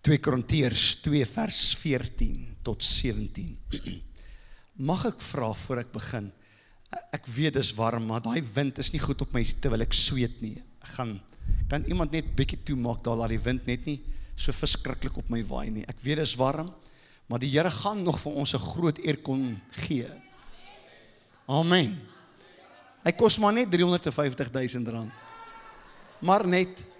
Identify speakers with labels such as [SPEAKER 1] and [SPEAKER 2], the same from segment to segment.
[SPEAKER 1] 2 Korintiërs 2 vers 14 tot 17. Mag ek vra voor ek begin? Ek weet dis warm, maar daai wind is nie goed op my terwyl ek sweet nie. Kan iemand net bietjie toemaak daar, laat die wind net nie so verskriklik op my waai nie. Ek weet dis warm, maar die Here gaan nog vir ons 'n groot eer kon gee. Amen. Hy kos maar net 350.000 rand. Maar net.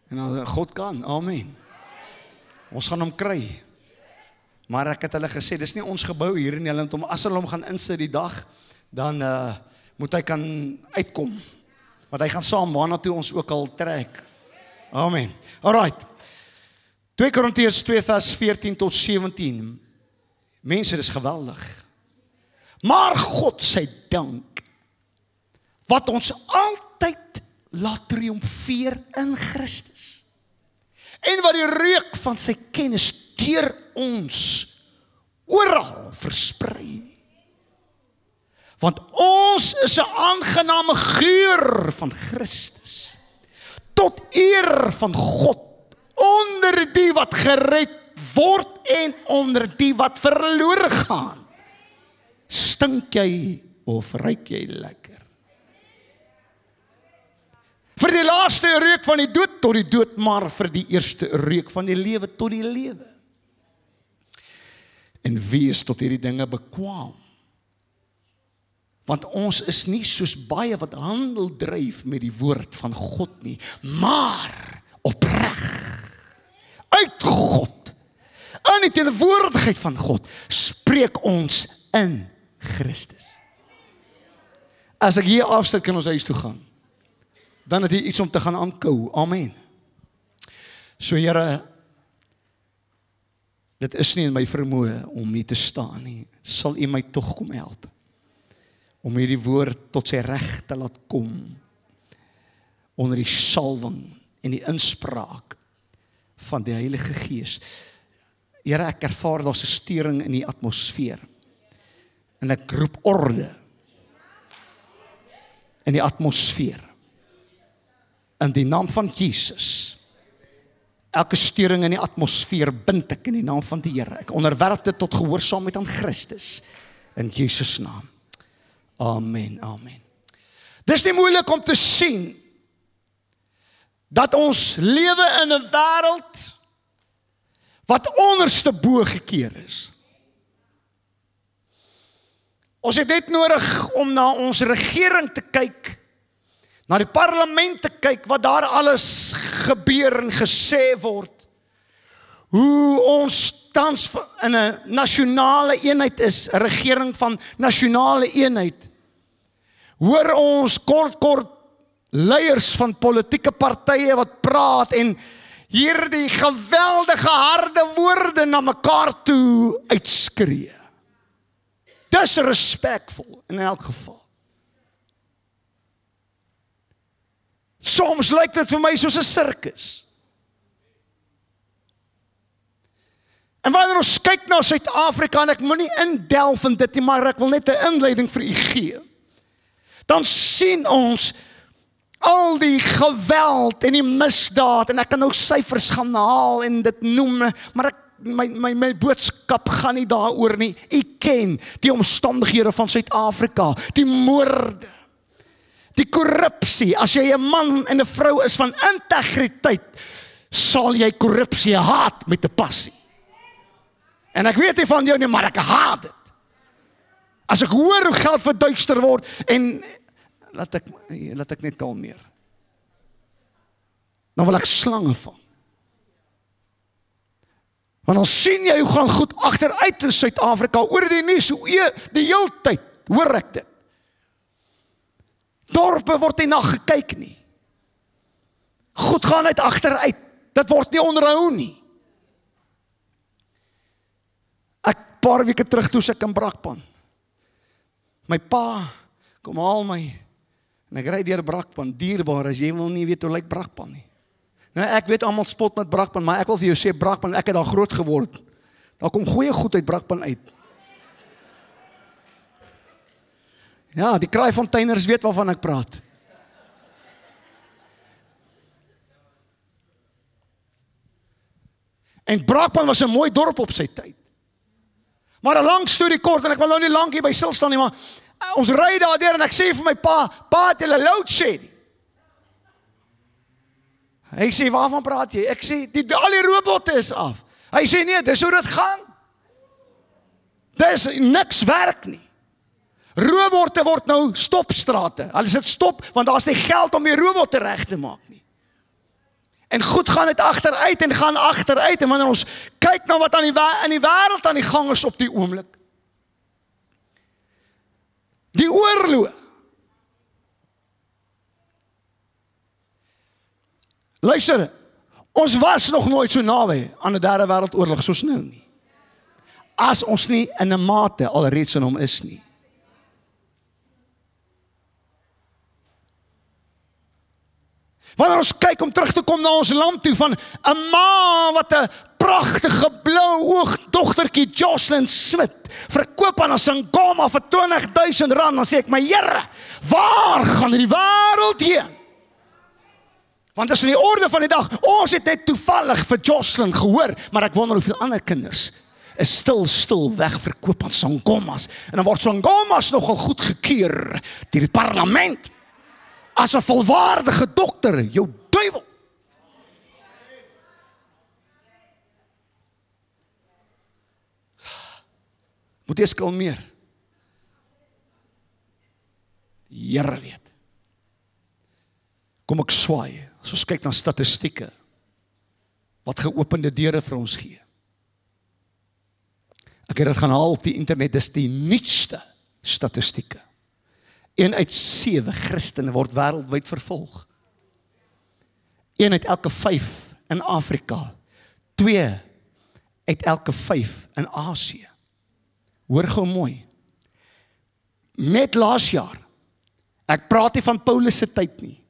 [SPEAKER 1] En God kan, amen. Ons gaan hom kry. Maar ek het hulle gesê, dis nie ons gebou hier in hulle, as hulle hom gaan insit die dag, dan moet hy kan uitkom. Want hy gaan saam waarna toe ons ook al trek. Amen. Alright. 2 Korintiërs 2 vers 14 tot 17. Mense, dis geweldig. Maar God sy dank, wat ons altyd laat triomfeer in Christus. En wat die reuk van sy kennis deur ons oral versprei. Want ons is 'n aangename geur van Christus, tot eer van God, onder die wat gered word en onder die wat verlore gaan. Stink jy of ruik jy lekker? Vir die laaste reuk van die dood tot die dood, maar vir die eerste reuk van die lewe tot die lewe. En wie is tot hierdie dinge bekwaam? Want ons is nie soos baie wat handel dryf met die woord van God nie, maar opreg, uit God, in die teenwoordigheid van God, spreek ons in Christus. As ek hier afsit, kan ons huis toe gaan. Dan het jy iets om te gaan aankou. Amen. So Here, dit is nie in my vermoë om hier te staan nie. Sal U my tog kom help om hierdie woord tot sy reg te laat kom onder die salwing en die inspraak van die Heilige Gees. Here, ek ervaar daar's 'n steuring in die atmosfeer. En ek roep orde in die atmosfeer. In die naam van Jesus. Elke steuring in die atmosfeer bind ek in die naam van die Here. Ek onderwerp dit tot gehoorsaamheid aan Christus. In Jesus naam. Amen, amen. Dis nie moeilik om te sien dat ons lewe in 'n wêreld wat onderste bo gekeer is. Ons het net nodig om na ons regering te kyk, na die parlement te kyk, wat daar alles gebeur en gesê word. Hoe ons tans in 'n nasionale eenheid is, 'n regering van nasionale eenheid. Hoor ons kort leiers van politieke partye wat praat en hierdie geweldige harde woorde na mekaar toe uitskree. Dis respekvol in elk geval. Soms lyk dit vir my soos 'n sirkus. En wanneer ons kyk na Suid-Afrika, en ek moet nie indelf in dit nie, maar ek wil net 'n inleiding vir u gee. Dan sien ons al die geweld en die misdaad, en ek kan nou syfers gaan haal en dit noem, maar my boodskap gaan nie daaroor nie. U ken die omstandighede van Suid-Afrika, die moorde, die korrupsie. As jy 'n man en 'n vrou is van integriteit, sal jy korrupsie haat met 'n passie. En ek weet nie van jou nie, maar ek haat dit. As ek hoor hoe geld verduister word, en laat ek net kalmeer. Dan wil ek slange vang. Want dan sien jy hoe gaan goed agteruit in Suid-Afrika, oor die nuus, die hele tyd, hoor ek dit. Dorpe word nie na gekyk nie. Goed gaan uit agteruit, dit word nie onderhou nie. Ek paar weke terug toe ek in Brakpan. My pa kom haal my, en ek ry deur Brakpan, dierbaar, as jy wil nie weet hoe lyk Brakpan nie. Nou, ek weet almal spot met Brakpan, maar ek wil vir jou sê, Brakpan, ek het daar groot geword. Daar kom goeie goed uit Brakpan uit. Ja, die kraaifonteiners weet waarvan ek praat. En Brakpan was 'n mooi dorp op sy tyd. Maar 'n lang storie kort, en ek wil nou nie lank hier by stil staan nie, maar ons ry daardeur en ek sê vir my pa het hulle load shedding. Hy sê, waarvan praat jy? Ek sê, al die robotte is af. Hy sê, nee, dis hoe dit gaan. Dis niks werk nie. Robotte word nou stopstrate. Hulle sit stop, want daar is nie geld om die robotte reg te maak nie. En goed gaan dit agteruit en gaan agteruit. En wanneer ons kyk na wat in die wêreld aan die gang is op die oomblik. Die oorlog. Luister, ons was nog nooit so naby aan 'n derde wêreldoorlog soos nou nie. As ons nie in 'n mate alreeds in hom is nie. Wanneer ons kyk om terug te kom na ons land toe van 'n ma wat 'n pragtige blou oog dogtertjie Jocelyn Smith verkoop aan 'n Sangoma vir R20,000, dan sê ek, my Here, waar gaan die wêreld heen? Want dis in die orde van die dag, ons het net toevallig vir Jocelyn gehoor, maar ek wonder hoeveel ander kinders is stil wegverkoop aan Sangomas. En dan word Sangomas nogal goed gekeur deur die parlement. As 'n volwaardige dokter, jou duiwel. Moet eers kalmeer. Die Here weet. Kom ek swaai, as ons kyk na statistieke, wat geopende deure vir ons gee. Ek het dit gaan haal op die internet, dis die nuutste statistieke. 1 uit 7 Christene word wêreldwyd vervolg. 1 uit elke 5 in Afrika. 2 uit elke 5 in Asië. Hoor gou mooi. Net laas jaar, ek praat nie van Paulus se tyd nie.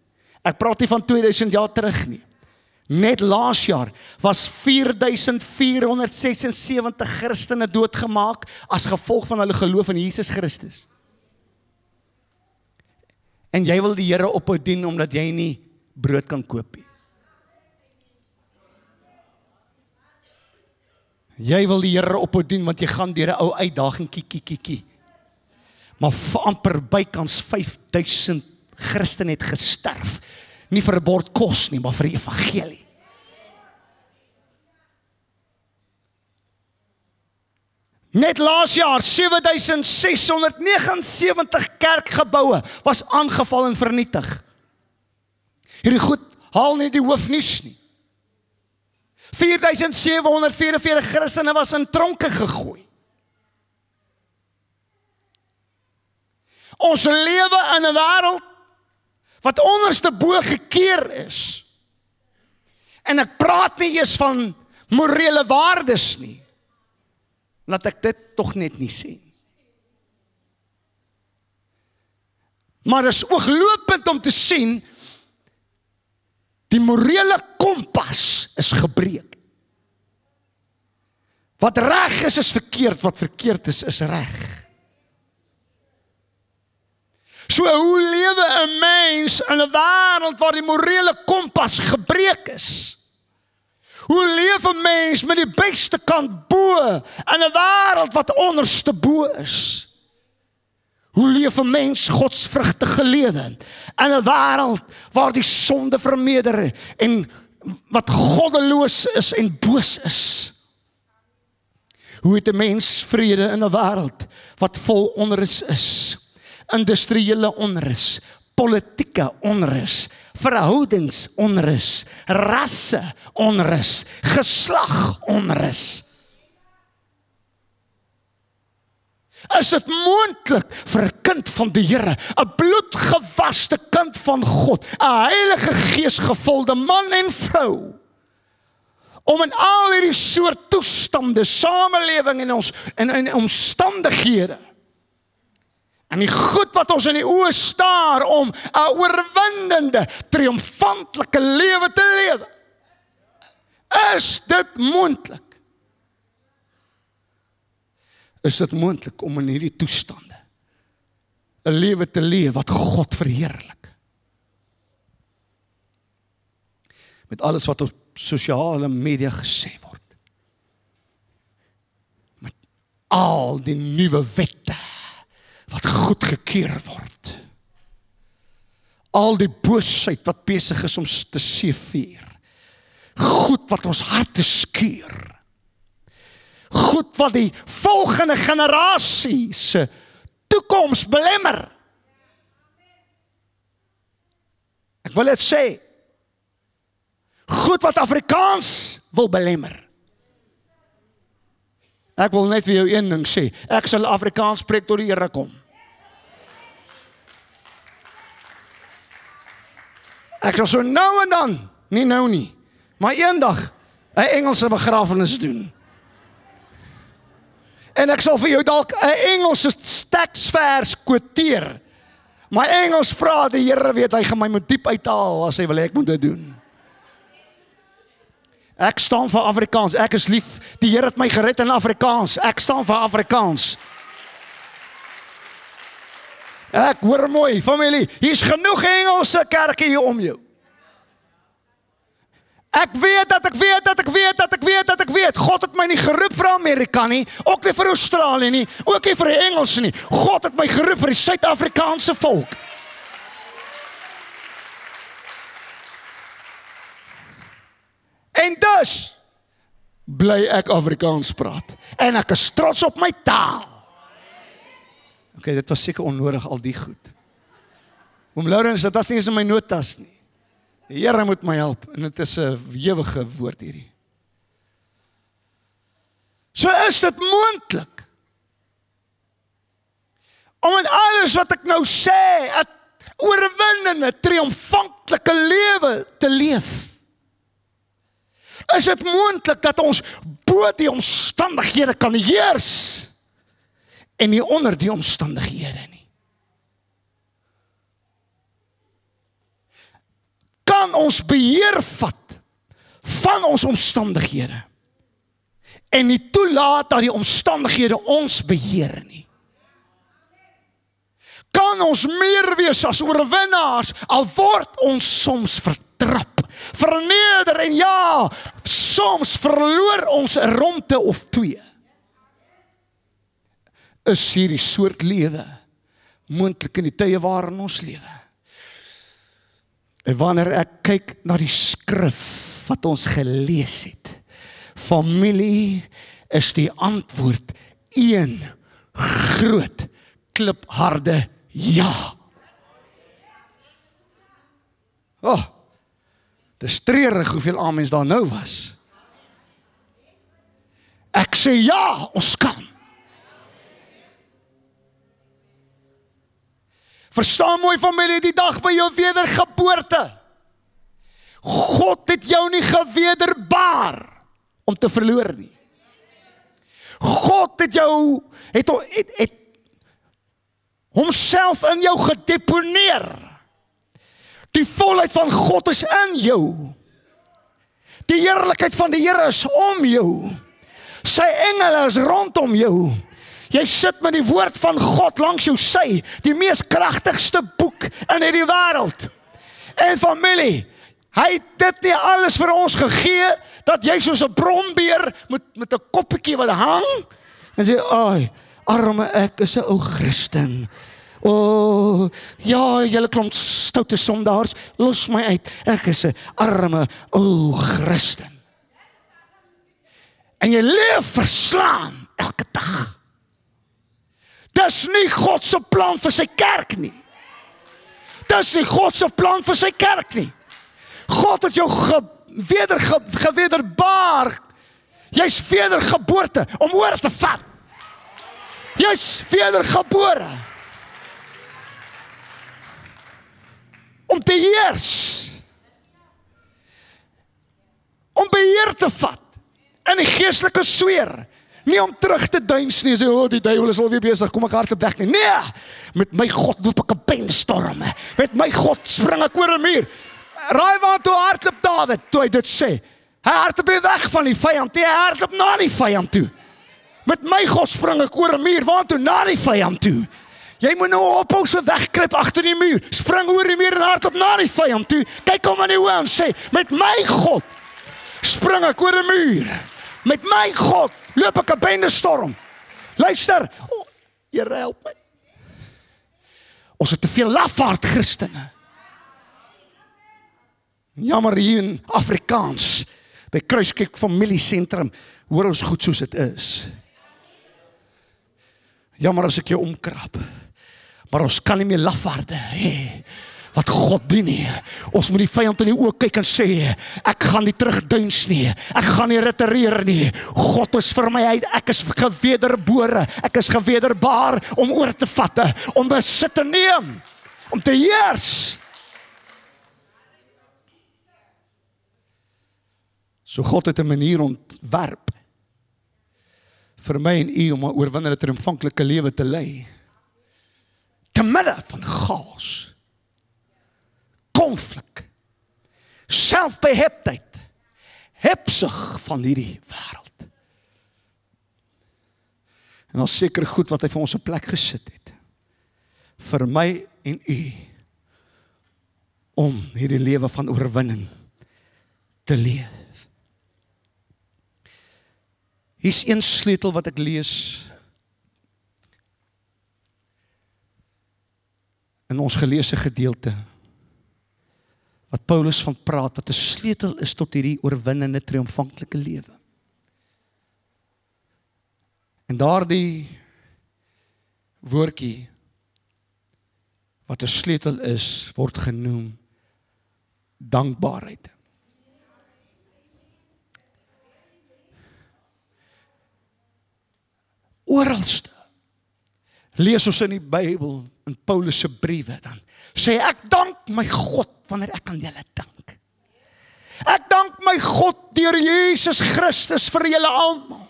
[SPEAKER 1] Ek praat nie van 2000 jaar terug nie. Net laas jaar was 4476 Christene doodgemaak as gevolg van hulle geloof in Jesus Christus. En jy wil die Here ophou dien omdat jy nie brood kan koop nie. Jy wil die Here ophou dien want jy gaan deur 'n ou uitdaging kie. Maar amper bykans 5000 Christene het gesterf. Nie vir 'n bord kos nie, maar vir die evangelie. Net laas jaar 7679 kerkgeboue was aangeval en vernietig. Hierdie goed haal nie die hoofnuus nie. 4744 Christene was in tronke gegooi. Ons lewe in 'n wêreld wat onderste bo gekeer is. En ek praat nie eers van morele waardes nie. Laat ek dit tog net nie sien. Maar dit is ooglopend om te sien, die morele kompas is gebreek. Wat reg is verkeerd, wat verkeerd is reg. So hoe lewe 'n mens in 'n wêreld waar die morele kompas gebreek is? Hoe leef 'n mens met die beste kant bo in 'n wêreld wat onderste bo is? Hoe leef 'n mens godsvrugtige lewe in 'n wêreld waar die sonde vermeerder en wat goddeloos is en boos is? Hoe het 'n mens vrede in 'n wêreld wat vol onrus is? Industriële onrus, politieke onrus, verhoudings onrus, rasse onrus, geslag onrus. Is dit moontlik vir 'n kind van die Here, 'n bloedgewaste kind van God, 'n Heilige Gees gevulde man en vrou, om in al hierdie soort toestande, samelewing en omstandighede, en die goed wat ons in die oë staar om 'n oorwinnende, triomfantelike lewe te lewe? Is dit moontlik? Is dit moontlik om in hierdie toestande 'n lewe te leef wat God verheerlik? Met alles wat op sosiale media gesê word. al die nuwe wette wat goedgekeur word. Al die boosheid wat besig is om te seevier. Goed wat ons harte skeur. Goed wat die volgende generasie se toekoms belemmer. Ek wil dit sê. Goed wat Afrikaans wil belemmer. Ek wil net vir jou een ding sê. Ek sal Afrikaans spreek tot die Here kom. Ek sal so nou en dan, nie nou nie, maar eendag 'n Engelse begrafenis doen. En ek sal vir jou dalk 'n Engelse teksvers quoteer. Maar Engels praat, die Here weet, hy gaan my moet diep uithaal as hy wil ek moet dit doen. Ek staan vir Afrikaans, ek is lief, die Here het my gered in Afrikaans, ek staan vir Afrikaans. Ek hoor mooi, familie, hier's genoeg Engelse kerke hier om jou. Ek weet, God het my nie geroep vir Amerika nie, ook nie vir Australië nie, ook nie vir die Engelse nie. God het my geroep vir die Suid-Afrikaanse volk. En dus bly ek Afrikaans praat. En ek is trots op my taal. Okay, dit was seker onnodig al die goed. Oom Laurens, dit was nie eens in my notas nie. Die Here moet my help, en dit is 'n ewige woord hierdie. So is dit moontlik om in alles wat ek nou sê, 'n oorwinnende, triomfantelike lewe te leef. Is dit moontlik dat ons bo die omstandighede kan heers en nie onder die omstandighede nie? Kan ons beheer vat van ons omstandighede en nie toelaat dat die omstandighede ons beheer nie? Kan ons meer wees as oorwinnaars, al word ons soms vertrap, verneder en ja, soms verloor ons 'n ronde of 2. Is hierdie soort lewe moontlik in die tye waarin ons lewe? En wanneer ek kyk na die skrif wat ons gelees het, familie, is die antwoord een groot klipharde ja. Oh, dis treurig hoeveel amens daar nou was. Ek sê ja, ons kan. Verstaan mooi familie, die dag by jou wedergeboorte. God het jou nie gewederbaar om te verloor nie. God het jou, het homself in jou gedeponeer. Die volheid van God is in jou. Die heerlikheid van die Here is om jou. Sy engele is rondom jou. Jy sit met die woord van God langs jou sy, die mees kragtigste boek in hierdie wêreld. En familie, hy het dit nie alles vir ons gegee, dat jy soos 'n brombeer met 'n koppietjie wat hang, en sê, ai, arme ek is 'n ou Christen. O, ja, julle klomp stoute sondaars, los my uit, ek is 'n arme ou Christen. En jy leef verslaan elke dag. Dis nie God se plan vir sy kerk nie. Dis nie God se plan vir sy kerk nie. God het jou gewederbaar. Jy's wedergeboorte om oor te vat. Jy's wedergebore om te heers. Om beheer te vat in die geestelike sfeer. Nie om terug te duins nie, sê, oh, die duiwel is alweer besig, kom ek hardloop weg nie. Nee, met my God loop ek 'n benstorm. Met my God spring ek oor 'n muur. Raai waar toe hardloop Dawid, toe hy dit sê. Hy hardloop nie weg van die vyand nie, hy hardloop na die vyand toe. Met my God spring ek oor 'n muur, waar toe? Na die vyand toe. Jy moet nou ophou so wegkruip agter die muur, spring oor die muur en hardloop na die vyand toe. Kyk hom in die oë en sê, met my God spring ek oor 'n muur. Met my God loop ek 'n bendestorm. Luister, Here help my. Ons het te veel lafaard Christene. Jammer hier in Afrikaans, by Kruiskyk Familiesentrum, hoor ons goed soos dit is. Jammer as ek jou omkrap, maar ons kan nie meer lafaarde hê, wat God doen nie. Ons moet die vyand in die oë kyk en sê, ek gaan nie terugduins nie, ek gaan nie retireer nie, God is vir my uit, ek is gewederbore, ek is gewederbaar om oor te vatte, om besit te neem, om te heers. So God het 'n manier ontwerp vir my en u om 'n oorwinnende triomfanklike lewe te lei. Te midde van chaos, konflik, selfbeheptheid, hebsug van hierdie wêreld. En al seker goed wat hy vir ons 'n plek gesit het, vir my en u, om hierdie lewe van oorwinning te leef. Hier's een sleutel wat ek lees in ons geleesde gedeelte, wat Paulus van praat, dat 'n sleutel is tot hierdie oorwinnende triomfanklike lewe. En daardie woordjie wat 'n sleutel is, word genoem dankbaarheid. Oralste lees ons in die Bybel, in Paulus se briewe, dan sê ek dank my God wanneer ek aan julle dink. Ek dank my God deur Jesus Christus vir julle almal.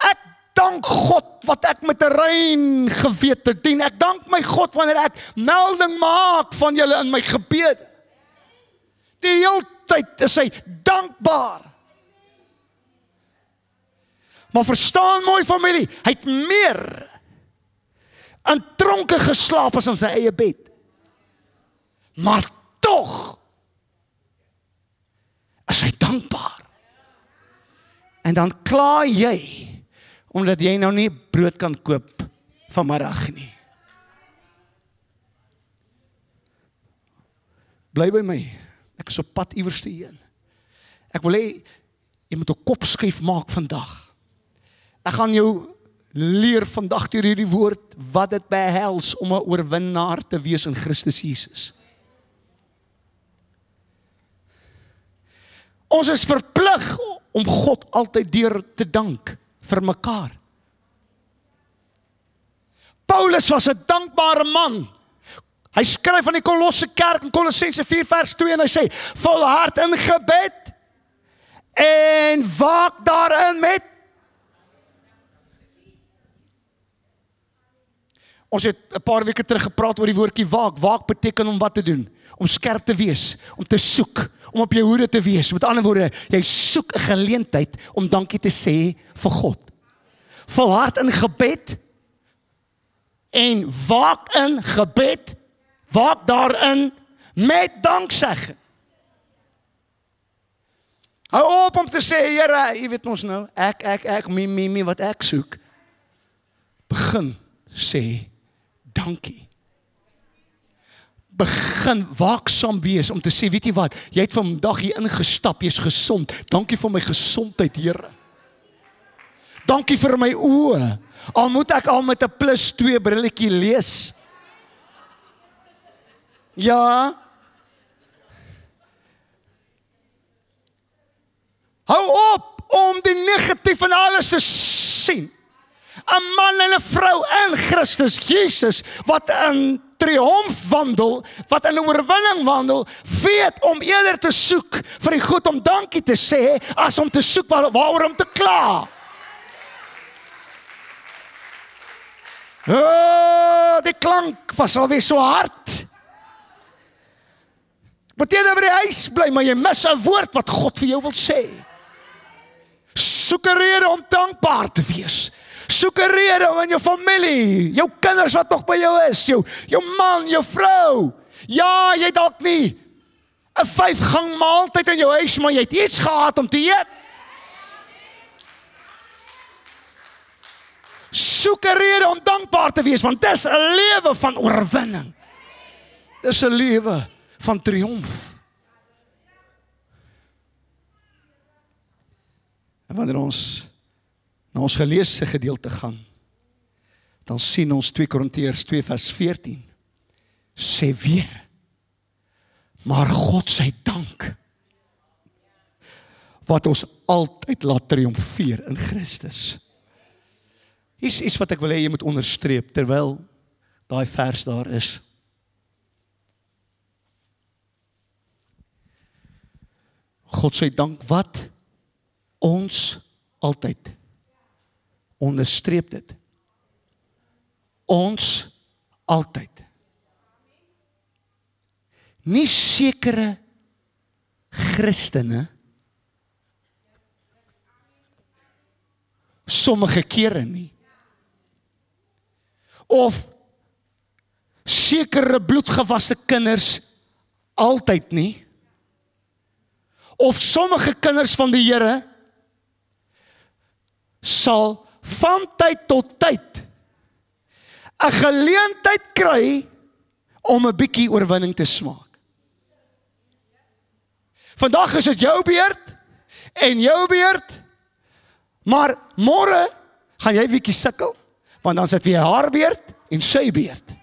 [SPEAKER 1] Ek dank God wat ek met 'n rein gewete dien. Ek dank my God wanneer ek melding maak van julle in my gebede. Die hele tyd is hy dankbaar. Maar verstaan mooi familie, hy het meer in tronke geslaap as in sy eie bed. Maar tog is hy dankbaar. En dan kla jy, omdat jy nou nie brood kan koop vanmiddag nie. Bly by my, ek is op pad iewers te heen. Ek wil hê, jy moet 'n kopskuif maak vandag. Ek gaan jou leer vandag deur hierdie woord, wat dit behels om 'n oorwinnaar te wees in Christus Jesus. Ons is verplig om God altyd deur te dank vir mekaar. Paulus was 'n dankbare man. Hy skryf aan die Kolosse kerk in Kolossense 4 vers 2 en hy sê, volhard in gebed en waak daarin met. Ons het 'n paar weke terug gepraat oor die woordjie waak. Waak beteken om wat te doen? Om skerp te wees, om te soek, om op jou hoede te wees. Met ander woorde, jy soek 'n geleentheid om dankie te sê vir God. Volhard in gebed en waak in gebed, waak daarin met danksegging. Hou op om te sê, Here, jy weet ons nou, ek, me, wat ek soek. Begin sê dankie. Begin waaksaam wees om te sê, weet jy wat, jy het vandag hier ingestap, jy is gesond. Dankie vir my gesondheid, Here. Dankie vir my oë. Al moet ek al met 'n +2 brilletjie lees. Ja. Hou op om die negatief in alles te sien. 'n man en 'n vrou in Christus Jesus, wat in triomf wandel, wat in oorwinning wandel, weet om eerder te soek vir die goed om dankie te sê, as om te soek waaroor om te kla. Oh, die klank was alweer so hard. Moet jy daar by die huis bly, maar jy mis 'n woord wat God vir jou wil sê. Soek 'n rede om dankbaar te wees. Soek 'n rede om in jou familie, jou kinders wat nog by jou is, jou man, jou vrou. Ja, jy dalk nie 'n 5-gang maaltyd in jou huis, maar jy het iets gehad om te eet. Soek 'n rede om dankbaar te wees, want dis 'n lewe van oorwinning. Dis 'n lewe van triomf. En wanneer ons na ons geleesde gedeelte gaan, dan sien ons 2 Korintiërs 2 vers 14, sê weer, maar God sy dank, wat ons altyd laat triomfeer in Christus. Hier is iets wat ek wil hê jy moet onderstreep, terwyl daai vers daar is. God sy dank, wat ons altyd, onderstreep dit, ons altyd, nie sekere Christene, sommige kere nie, of sekere bloedgewaste kinders altyd nie, of sommige kinders van die Here sal van tyd tot tyd 'n geleentheid kry om 'n bietjie oorwinning te smaak. Vandag is dit jou beurt en jou beurt, maar môre gaan jy bietjie sukkel, want dan is dit weer haar beurt en sy beurt.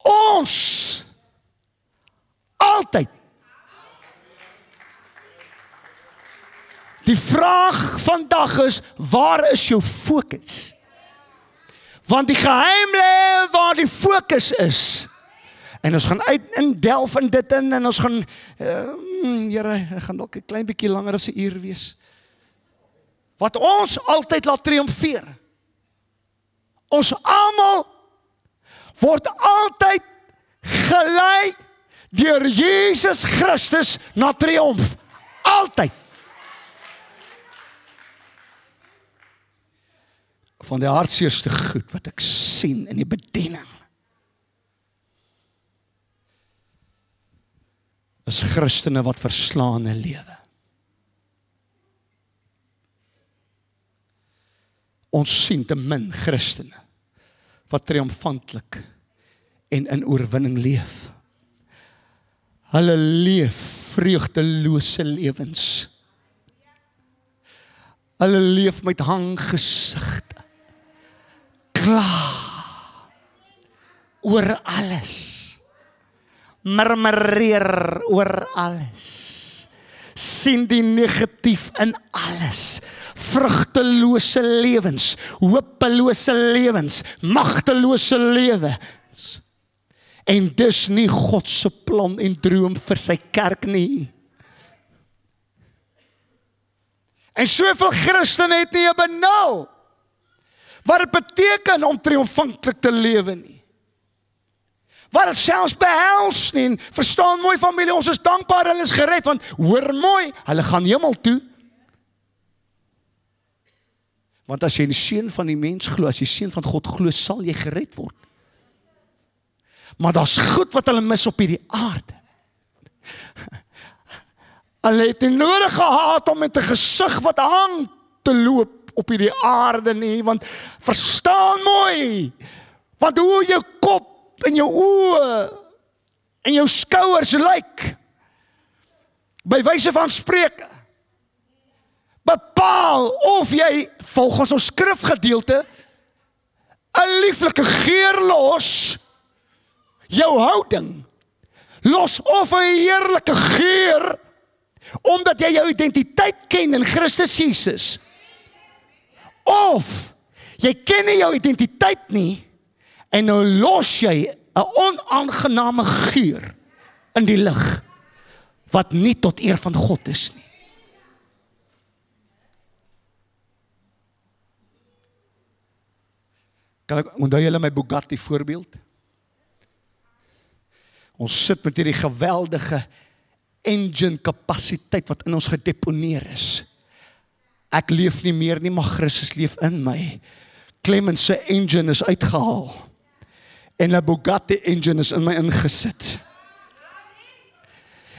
[SPEAKER 1] Ons altyd. Die vraag vandag is, waar is jou fokus? Want die geheim lê waar die fokus is. En ons gaan uit in delf in dit in, en ons gaan, Here, ek gaan dalk 'n klein bietjie langer as 'n uur wees. Wat ons altyd laat triomfeer. Ons almal word altyd gelei deur Jesus Christus na triomf. Altyd. Van die hartseerste goed wat ek sien in die bediening, is Christene wat verslaane lewe. Ons sien te min Christene wat triomfantlik en in oorwinning leef. Hulle leef vreugdelose lewens. Hulle leef met hanggesigte. Klaar oor alles. Murmureer oor alles. Sien die negatief in alles. Vrugtelose lewens, hopelose lewens, magtelose lewens. En dis nie God se plan en droom vir sy kerk nie. En soveel Christene het nie 'n benul wat dit beteken om triomfantlik te lewe nie. Wat dit selfs behels nie. En verstaan mooi familie, ons is dankbaar hulle is gered, want hoor mooi, hulle gaan hemel toe. Want as jy die seun van die mens glo, as jy seun van God glo, sal jy gered word. Maar daar's goed wat hulle mis op hierdie aarde. Hulle het nie nodig gehad om met 'n gesig wat hang te loop op hierdie aarde nie, want verstaan mooi, want hoe jou kop en jou oë en jou skouers lyk, by wyse van spreuke, bepaal of jy volgens ons skrifgedeelte 'n lieflike geur los, jou houding los of 'n heerlike geur, omdat jy jou identiteit ken in Christus Jesus. Of jy ken nie jou identiteit nie en nou los jy 'n onaangename geur in die lug wat nie tot eer van God is nie. Kan ek onthou julle my Bugatti voorbeeld? Ons sit met hierdie geweldige engine kapasiteit wat in ons gedeponeer is. Ek leef nie meer nie, maar Christus leef in my. Clemens se engine is uitgehaal en 'n Bugatti engine is in my ingesit.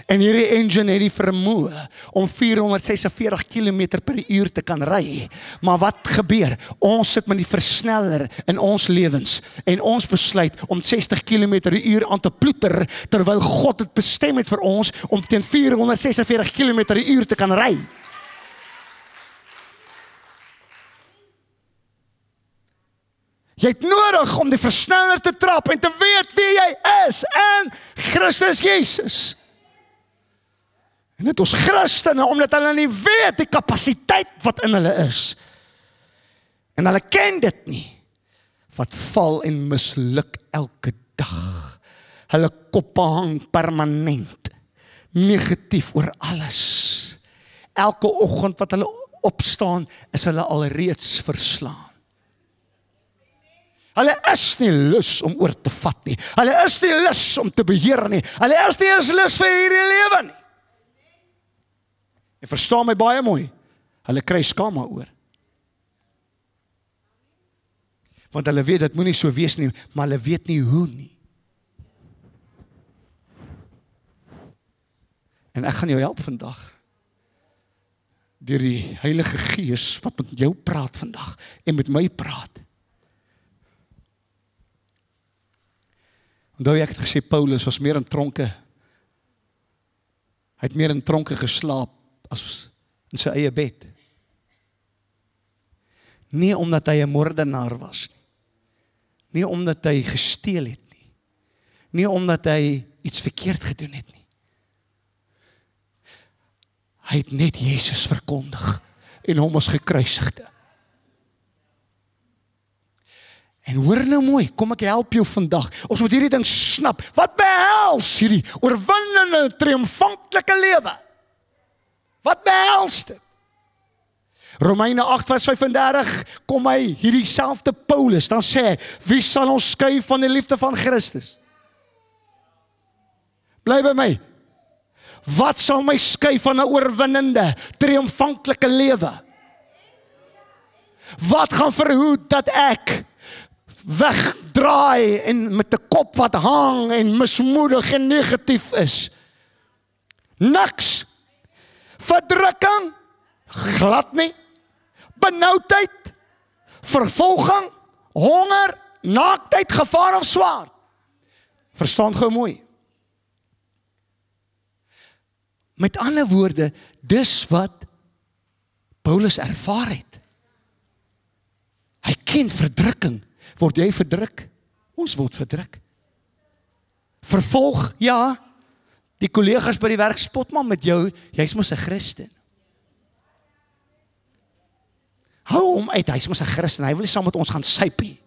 [SPEAKER 1] En hierdie engine het die vermoë om 446 km/h te kan ry. Maar wat gebeur? Ons sit met die versneller in ons lewens en ons besluit om 60 km/h aan te ploeter, terwyl God het bestem het vir ons om teen 446 km/h te kan ry. Jy het nodig om die versneller te trap en te weet wie jy is in Christus Jesus. En dit ons Christene, omdat hulle nie weet die kapasiteit wat in hulle is. En hulle ken dit nie. Wat val en misluk elke dag. Hulle koppe hang permanent. Negatief oor alles. Elke oggend wat hulle opstaan, is hulle alreeds verslaan. Hulle is nie lus om oor te vat nie. Hulle is nie lus om te beheer nie. Hulle is nie eens lus vir hierdie lewe nie. Jy verstaan my baie mooi. Hulle kry skaam oor. Want hulle weet dit moenie so wees nie, maar hulle weet nie hoe nie. En ek gaan jou help vandag. Deur die Heilige Gees wat met jou praat vandag en met my praat. Onthou ek het gesê Paulus was meer in tronke. Hy het meer in tronke geslaap as in sy eie bed. Nie omdat hy 'n moordenaar was nie. Nie omdat hy gesteel het nie. Nie omdat hy iets verkeerd gedoen het nie. Hy het net Jesus verkondig en hom as gekruisigde. En hoor nou mooi, kom ek help jou vandag. Ons moet hierdie ding snap. Wat behels hierdie oorwinnende, triomfantelike lewe? Wat behels dit? Romeine 8:35 kom hy, hierdie selfde Paulus, dan sê hy, wie sal ons skei van die liefde van Christus? Bly by my. Wat sal my skei van 'n oorwinnende, triomfantelike lewe? Wat gaan verhoed dat ek wegdraai en met 'n kop wat hang en mismoedig en negatief is? Niks. Verdrukking, glad nie. Benoudheid, vervolging, honger, naaktheid, gevaar of swaard. Verstaan gou mooi. Met ander woorde, dis wat Paulus ervaar het. Hy ken verdrukking. Word jy verdruk? Ons word verdruk. Vervolg, ja. Die kollegas by die werk spot maar met jou, jy's mos 'n Christen. Hou hom uit, hy's mos 'n Christen, hy wil nie saam met ons gaan suip nie.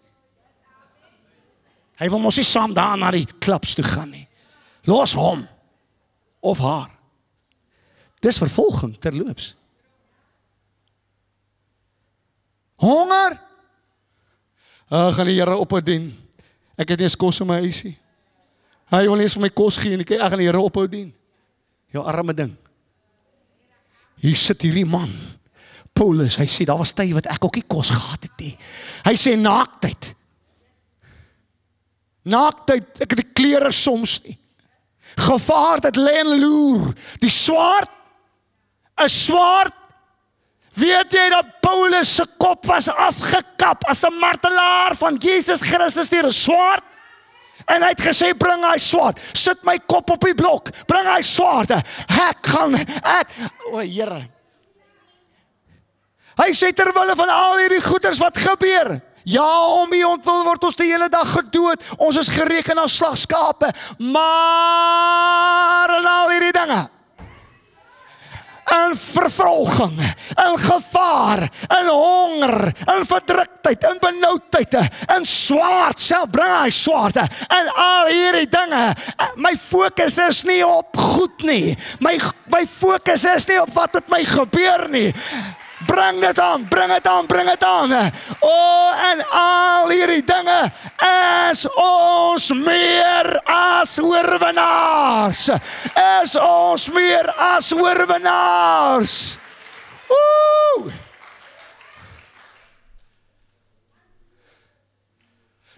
[SPEAKER 1] Hy wil mos nie saam daar na die klubs toe gaan nie. Los hom, of haar. Dis vervolging terloops. Honger. Gaan die Here ophou dien. Ek het nie eens kos in my huisie. Hy wil nie eens vir my kos gee en ek gaan die Here ophou dien. Jou arme ding. Hier sit hierdie man, Paulus, hy sê, daar was tye wat ek ook nie kos gehad het nie. Hy sê naaktheid. Naaktheid, ek het die klere soms nie. Gevaar, dit lê en loer. Die swaard, 'n swaard. Weet jy dat Paulus se kop was afgekap as 'n martelaar van Jesus Christus deur 'n swaard? En hy het gesê, bring hy swaard, sit my kop op die blok, bring hy swaard, o Here. Hy sê terwille van al hierdie goeders wat gebeur, ja, om U ontwil word ons die hele dag gedood, ons is gereken as slagskape, maar en al hierdie dinge, in vervolging, in gevaar, in honger, in verdruktheid, in benoudheid, in swaard, self bring hy swaard, en al hierdie dinge, my fokus is nie op goed nie, my fokus is nie op wat met my gebeur nie, bring dit aan, bring dit aan, bring dit aan, en al hierdie dinge, is ons meer as oorwinnaars, is ons meer as oorwinnaars,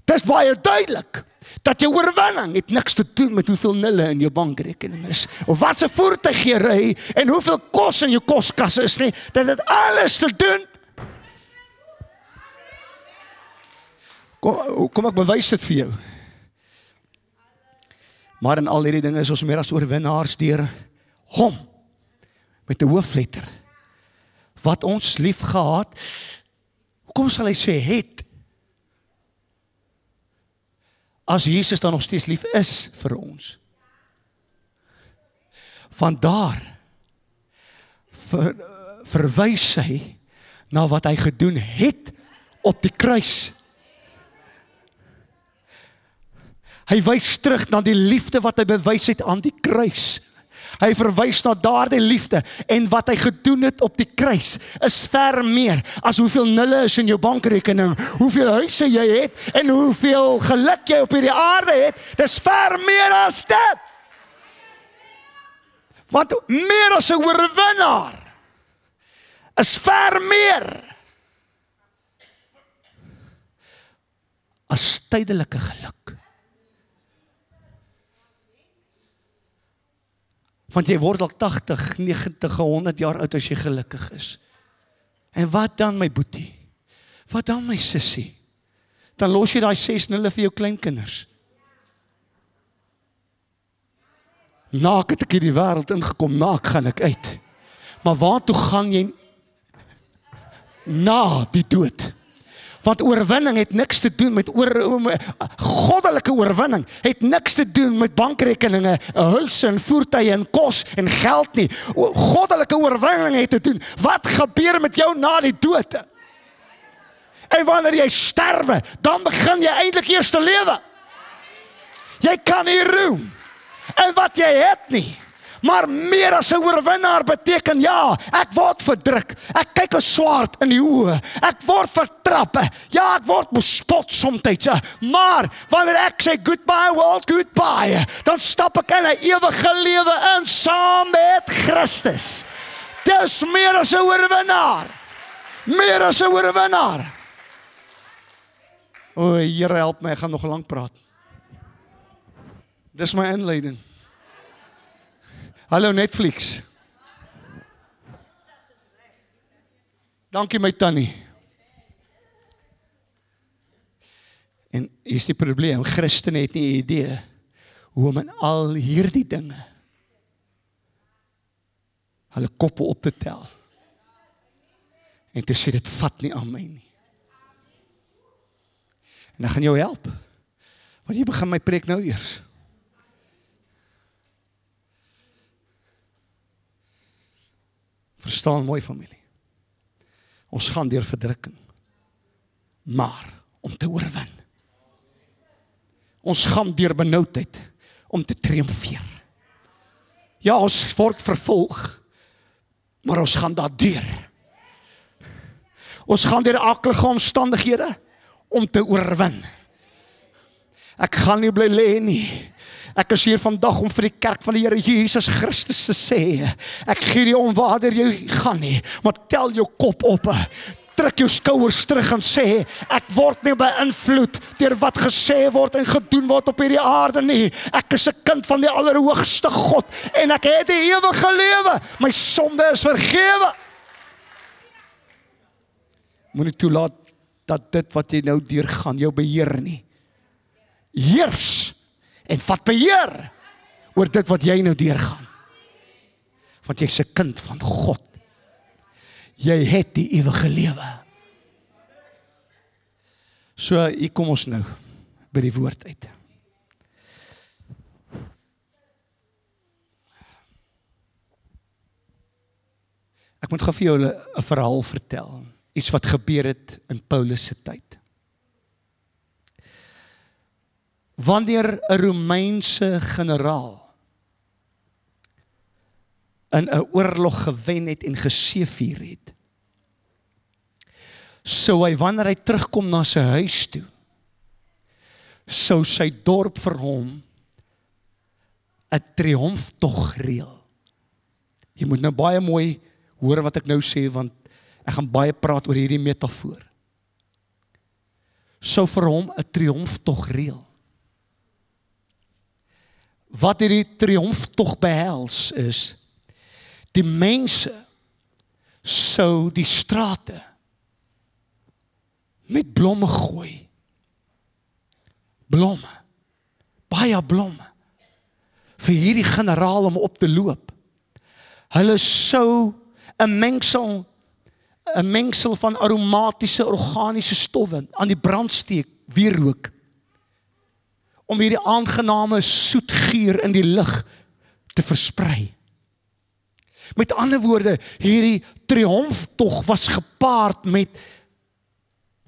[SPEAKER 1] Dis baie duidelik. dat jou oorwinning het niks te doen met hoeveel nulle in jou bankrekening is, of wat se voertuig jy ry, en hoeveel kos in jou koskas is nie, dat het alles te doen. Kom ek bewys dit vir jou. Maar in al hierdie dinge is ons meer as oorwinnaars deur hom, met 'n hoofletter, wat ons lief gehad, hoekom sal hy sê het, as Jesus dan nog steeds lief is vir ons? Van daar verwys hy na wat hy gedoen het op die kruis. Hy wys terug na die liefde wat hy bewys het aan die kruis. Hy verwys na daardie liefde, en wat hy gedoen het op die kruis is ver meer as hoeveel nulle is in jou bankrekening, hoeveel huise jy het en hoeveel geluk jy op hierdie aarde het. Dis ver meer as dit. Want meer as 'n oorwinnaar is ver meer as tydelike geluk. Want jy word al 80, 90, 100 jaar oud as jy gelukkig is. En wat dan my boetie? Wat dan my sissie? Dan los jy daai 6 nulle vir jou kleinkinders. Naak het ek hierdie wêreld ingekom, naak gaan ek uit. Maar waartoe gaan jy na die dood? Want oorwinning het niks te doen met goddelike oorwinning het niks te doen met bankrekeninge, huise en voertuie en kos en geld nie. Goddelike oorwinning het te doen, wat gebeur met jou na die dood? En wanneer jy sterwe, dan begin jy eintlik eers te lewe. Jy kan nie roem en wat jy het nie. Maar meer as 'n oorwinnaar beteken, ja, ek word verdruk, ek kyk 'n swaard in die oë, ek word vertrap, ja, ek word bespot somtyds, maar wanneer ek sê goodbye world, goodbye, dan stap ek in 'n ewige lewe in saam met Christus. Dis meer as 'n oorwinnaar. Meer as 'n oorwinnaar. O, Here help my, ek gaan nog lank praat. Dis my inleiding. Hallo Netflix. Dankie my tannie. En hier is die probleem, Christene het nie 'n idee hoe om in al hierdie dinge hulle koppe op te tel. En te sê dit vat nie aan my nie. En ek gaan jou help. Want jy begin my preek nou eers. Verstaan mooi familie. Ons gaan deur verdrukking. Maar om te oorwin. Ons gaan deur benoudheid om te triomfeer. Ja, ons word vervolg, maar ons gaan daardeur. Ons gaan deur aaklige omstandighede om te oorwin. Ek gaan nie bly lê nie. Ek is hier vandag om vir die kerk van die Here Jesus Christus te sê, ek gee nie om waar jy gaan nie, maar tel jou kop op, trek jou skouers terug en sê, ek word nie beïnvloed deur wat gesê word en gedoen word op hierdie aarde nie. Ek is 'n kind van die Allerhoogste God en ek het die ewige lewe. My sonde is vergewe. Moenie toelaat dat dit wat jy nou deurgaan jou beheer nie. Heers en vat beheer oor dit wat jy nou deurgaan. Want jy's 'n kind van God. Jy het die ewige lewe. So, hier kom ons nou by die woord uit. Ek moet gou vir jou 'n verhaal vertel. Iets wat gebeur het in Paulus se tyd. Wanneer 'n Romeinse generaal in 'n oorlog gewen het en geseëvier het, sou hy, wanneer hy terugkom na sy huis toe, sou sy dorp vir hom 'n triomftog reël. Jy moet nou baie mooi hoor wat ek nou sê, want ek gaan baie praat oor hierdie metafoor. Sou vir hom 'n triomftog reël. wat hierdie triomftog behels is, die mense sou die strate met blomme gooi. Blomme. Baie blomme. Vir hierdie generaal om op te loop. Hulle sou 'n mengsel van aromatiese, organiese stowwe aan die brandsteek wierook, om hierdie aangename soet geur in die lug te versprei. Met ander woorde, hierdie triomftog was gepaard met,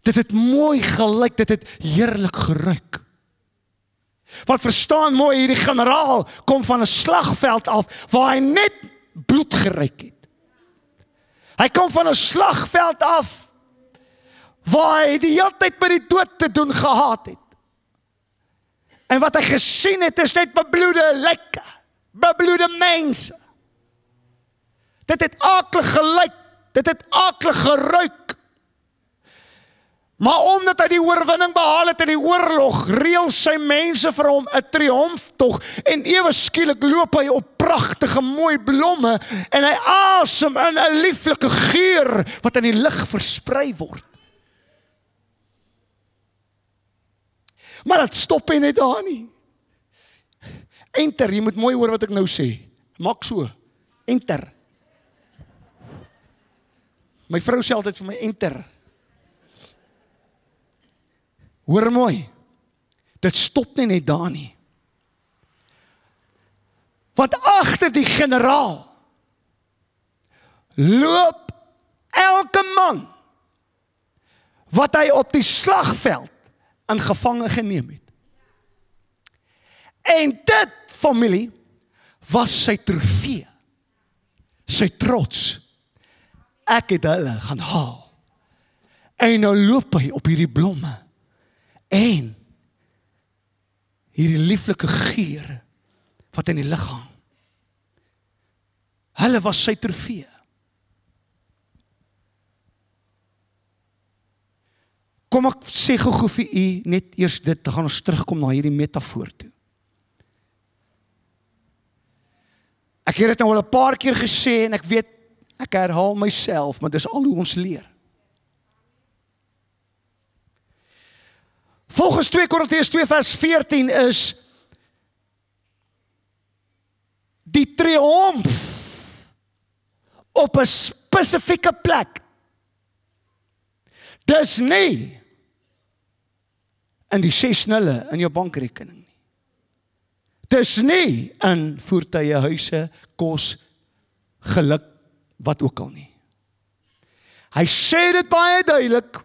[SPEAKER 1] dit het mooi gelyk, dit het heerlik geruik. Want verstaan mooi, hierdie generaal kom van 'n slagveld af, waar hy net bloed geruik het. Hy kom van 'n slagveld af, waar hy die hele tyd met die dood te doen gehad het. En wat hy gesien het, is net bebloede lyke, bebloede mense. Dit het akelig gelyk, dit het akelig geruik. Maar omdat hy die oorwinning behaal het in die oorlog, reël sy mense vir hom 'n triomftog, en ewe skielik loop hy op pragtige mooi blomme, en hy asem in 'n lieflike geur, wat in die lug versprei word. Maar dit stop hy net daar nie. Enter, jy moet mooi hoor wat ek nou sê. Maak so, enter. My vrou sê altyd vir my, enter. Hoor mooi, dit stop nie net daar nie. Want agter die generaal loop elke man wat hy op die slagveld in gevange geneem het. En dit, familie, was sy trofee, sy trots. Ek het hulle gaan haal. En nou loop hy op hierdie blomme. En hierdie lieflike geur wat in die lug hang. Hulle was sy trofee. Kom ek sê gou vir u net eers dit, dan gaan ons terugkom na hierdie metafoor toe. Ek het dit nou al 'n paar keer gesê en ek weet, ek herhaal myself, maar dis al hoe ons leer. Volgens 2 Korintiërs 2 vers 14 is die triomf op 'n spesifieke plek. Dis nie in die 6 nulle in jou bankrekening nie. Dis nie in voertuie, huise, kos, geluk, wat ook al nie. Hy sê dit baie duidelik,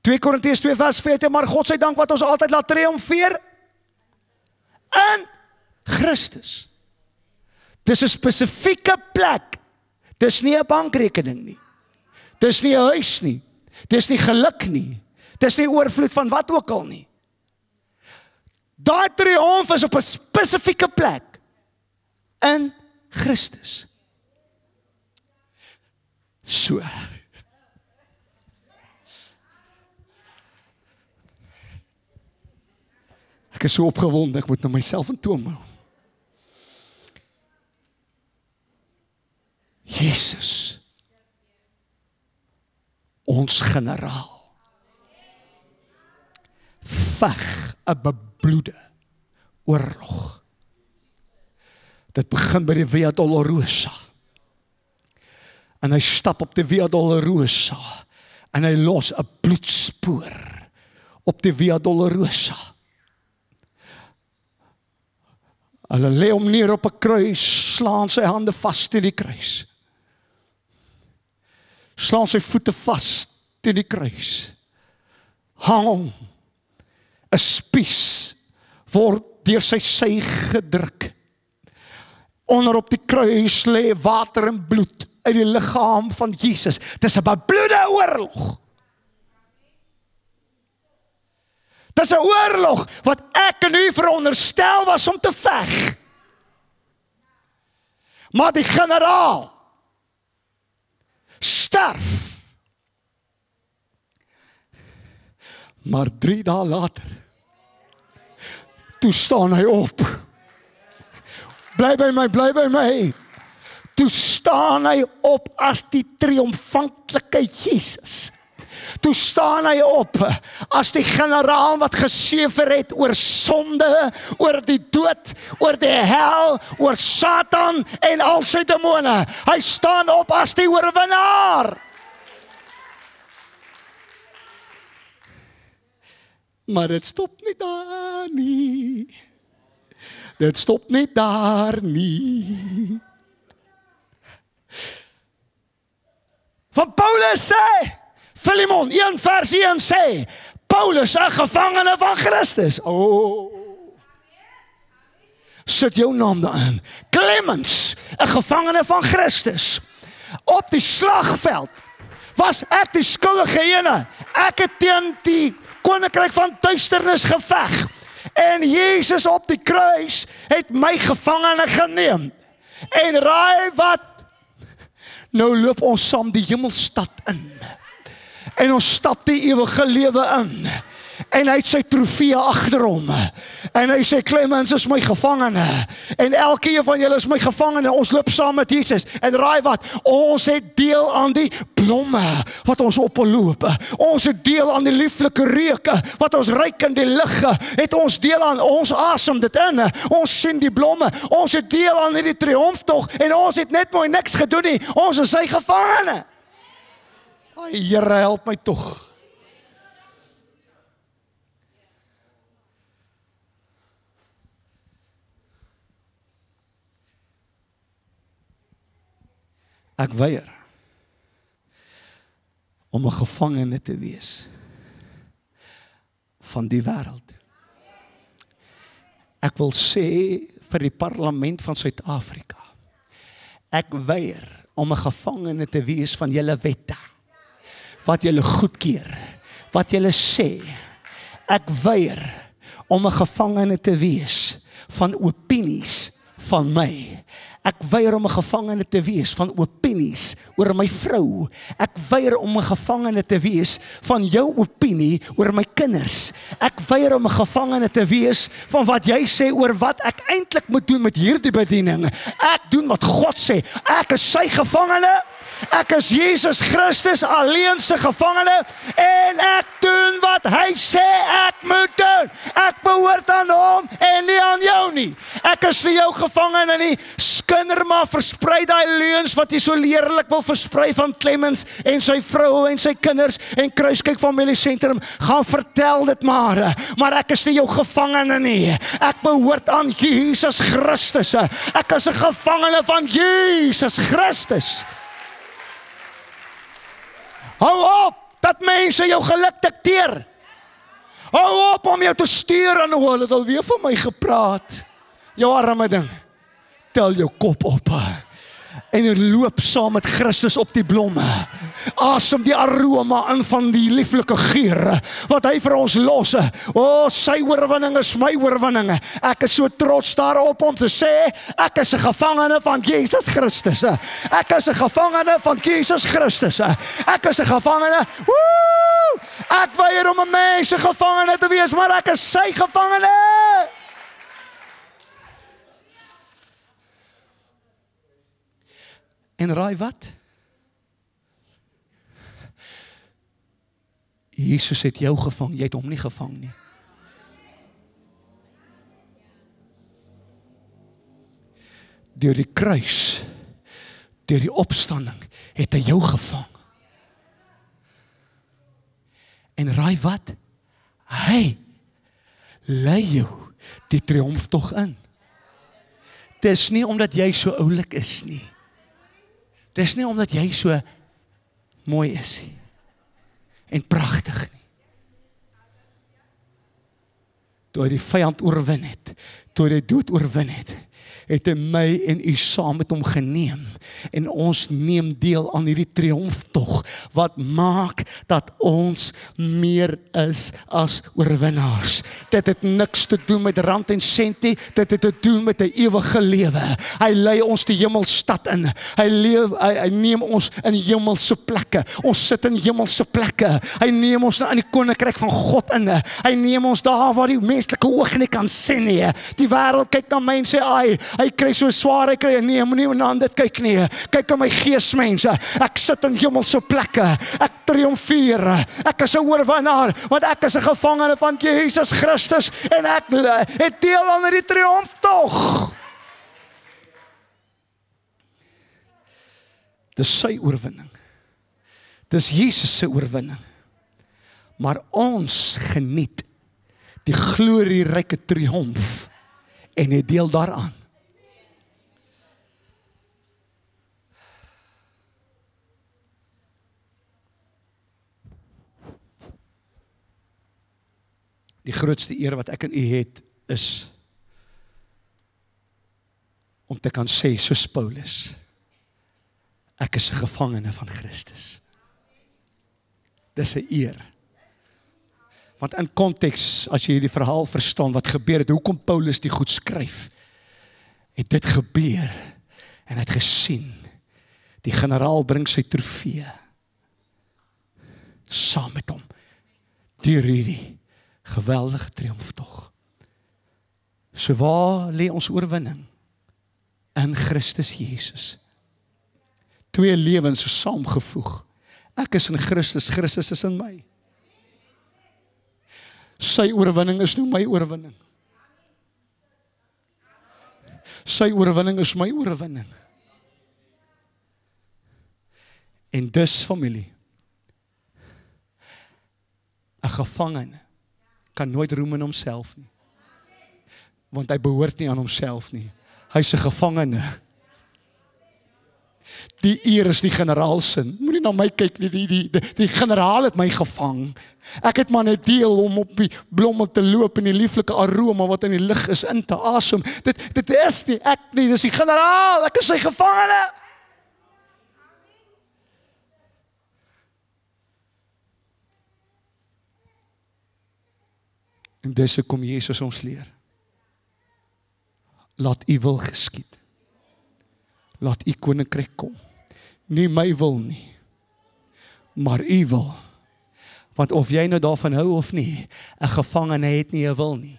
[SPEAKER 1] 2 Korintiërs 2 vers 14, maar God sy dank wat ons altyd laat triomfeer in Christus. Dis 'n spesifieke plek. Dis nie 'n bankrekening nie. Dis nie 'n huis nie. Dis nie geluk nie. Dis nie oorvloed van wat ook al nie. Daai triomf is op 'n spesifieke plek in Christus. So. Ek is so opgewonde, ek moet na myself in toom hou. Jesus, ons generaal, veg 'n bebloede oorlog. Dit begin by die Via Dolorosa. En hy stap op die Via Dolorosa en hy los 'n bloedspoor op die Via Dolorosa. Hulle lê hom neer op 'n kruis, slaan sy hande vas teen die kruis. Slaan sy voete vas teen die kruis. Hang hom. 'n Spies word deur sy sy gedruk. Onder op die kruis lê water en bloed uit die liggaam van Jesus. Dis 'n bebloede oorlog. Dis 'n oorlog wat ek en u veronderstel was om te veg. Maar die generaal sterf. Maar 3 dae later, toe staan hy op. bly by my. Toe staan hy op as die triomfantelike Jesus. Toe staan hy op as die generaal wat geseëvier het oor sonde, oor die dood, oor die hel, oor Satan en al sy demone. Hy staan op as die oorwinnaar. Maar dit stop nie daar nie. Dit stop nie daar nie. Van Paulus sê, Filemon 1 vers 1 sê, Paulus 'n gevangene van Christus. Sit jou naam daarin. Clemens, 'n gevangene van Christus. Op die slagveld was ek die skuldige ene. Ek het teen die koninkryk van duisternis geveg. En Jesus op die kruis het my gevangene geneem. En raai wat? Nou loop ons saam die hemelstad in. En ons stap die ewige lewe in. En hy het sy trofee agter hom. En hy sê, Clemens is my gevangene. En elkeen van julle is my gevangene. Ons loop saam met Jesus. En raai wat? Ons het deel aan die blomme wat ons oploop. Ons het deel aan die lieflike reuke wat ons ruik in die lug. Het ons deel aan, ons asem dit in. Ons sien die blomme. Ons het deel aan die triomftog. En ons het net mooi niks gedoen nie. Ons is sy gevangene. Ai, Here, help my tog. Ek weier om 'n gevangene te wees van die wêreld. Ek wil sê vir die parlement van Suid-Afrika, ek weier om 'n gevangene te wees van julle wette, wat julle goedkeur, wat julle sê. Ek weier om 'n gevangene te wees van opinies van my. Ek weier om 'n gevangene te wees van opinies oor my vrou. Ek weier om 'n gevangene te wees van jou opinie oor my kinders. Ek weier om 'n gevangene te wees van wat jy sê oor wat ek eintlik moet doen met hierdie bediening. Ek doen wat God sê. Ek is sy gevangene. Ek is Jesus Christus alleen se gevangene en ek doen wat hy sê ek moet doen. Ek behoort aan hom en nie aan jou nie. Ek is nie jou gevangene nie. Skinder maar versprei daai leuns wat jy so leerlik wil versprei van Clemens en sy vrou en sy kinders en Kruiskyk Familiesentrum. Gaan vertel dit maar. Maar ek is nie jou gevangene nie. Ek behoort aan Jesus Christus. Ek is 'n gevangene van Jesus Christus. Hou op dat mense jou geluk dikteer. Hou op om jou te stuur en hulle het alweer van my gepraat. Jou arme ding. Tel jou kop op. En loop saam met Christus op die blomme. Asem die aroma in van die lieflike geur wat hy vir ons los. Sy oorwinning is my oorwinning. Ek is so trots daarop om te sê, ek is 'n gevangene van Jesus Christus. Ek is 'n gevangene van Jesus Christus. Ek is 'n gevangene. Ek weier om 'n mens se gevangene te wees, maar ek is sy gevangene. En raai wat? Jesus het jou gevang, jy het hom nie gevang nie. Deur die kruis, deur die opstanding, het hy jou gevang. En raai wat? Hy lei jou die triomftog in. Dis nie omdat jy so oulik is nie. Dis nie omdat jy so mooi is nie. En pragtig nie. Toe hy die vyand oorwin het, toe hy die dood oorwin het hy my en u saam met hom geneem. En ons neem deel aan hierdie triomftog, wat maak dat ons meer is as oorwinnaars. Dit het niks te doen met rand en sent nie, dit het te doen met 'n ewige lewe. Hy lei ons die hemelstad in. Hy neem ons in hemelse plekke. Ons sit in hemelse plekke. Hy neem ons in die koninkryk van God in. Hy neem ons daar waar die menslike oog nie kan sien nie. Die wêreld kyk na my en sê, hy kry so swaar, hy kry, nee, moenie na dit kyk nie. Kyk in my gees, mense. Ek sit in hemelse plekke. Ek triomfeer. Ek is 'n oorwinnaar, want ek is 'n gevangene van Jesus Christus en ek het deel aan die triomftog. Dis sy oorwinning. Dis Jesus se oorwinning. Maar ons geniet die glorieryke triomf en het deel daaraan. Die grootste eer wat ek en u het is om te kan sê soos Paulus, ek is 'n gevangene van Christus. Dis 'n eer. Want in konteks, as jy hierdie verhaal verstaan wat gebeur het, hoekom Paulus die goed skryf, het dit gebeur en het gesien, die generaal bring sy trofee saam met hom deur hierdie geweldige triomftog. So waar lê ons oorwinning? In Christus Jesus. 2 lewens is saamgevoeg. Ek is in Christus, Christus is in my. Sy oorwinning is nou my oorwinning. Sy oorwinning is my oorwinning. En dus familie, 'n gevangene kan nooit roem in homself nie. Want hy behoort nie aan homself nie. Hy's 'n gevangene. Die eer is die generaal se. Moenie na my kyk nie, die generaal het my gevang. Ek het maar net deel om op die blomme te loop en die lieflike aroma wat in die lug is in te asem. Dit is nie ek nie, dis die generaal. Ek is sy gevangene. En dis hoekom Jesus ons leer. Laat u wil geskied. Laat u koninkryk kom. Nie my wil nie, maar u wil. Want of jy nou daarvan hou of nie, 'n gevangene het nie 'n wil nie.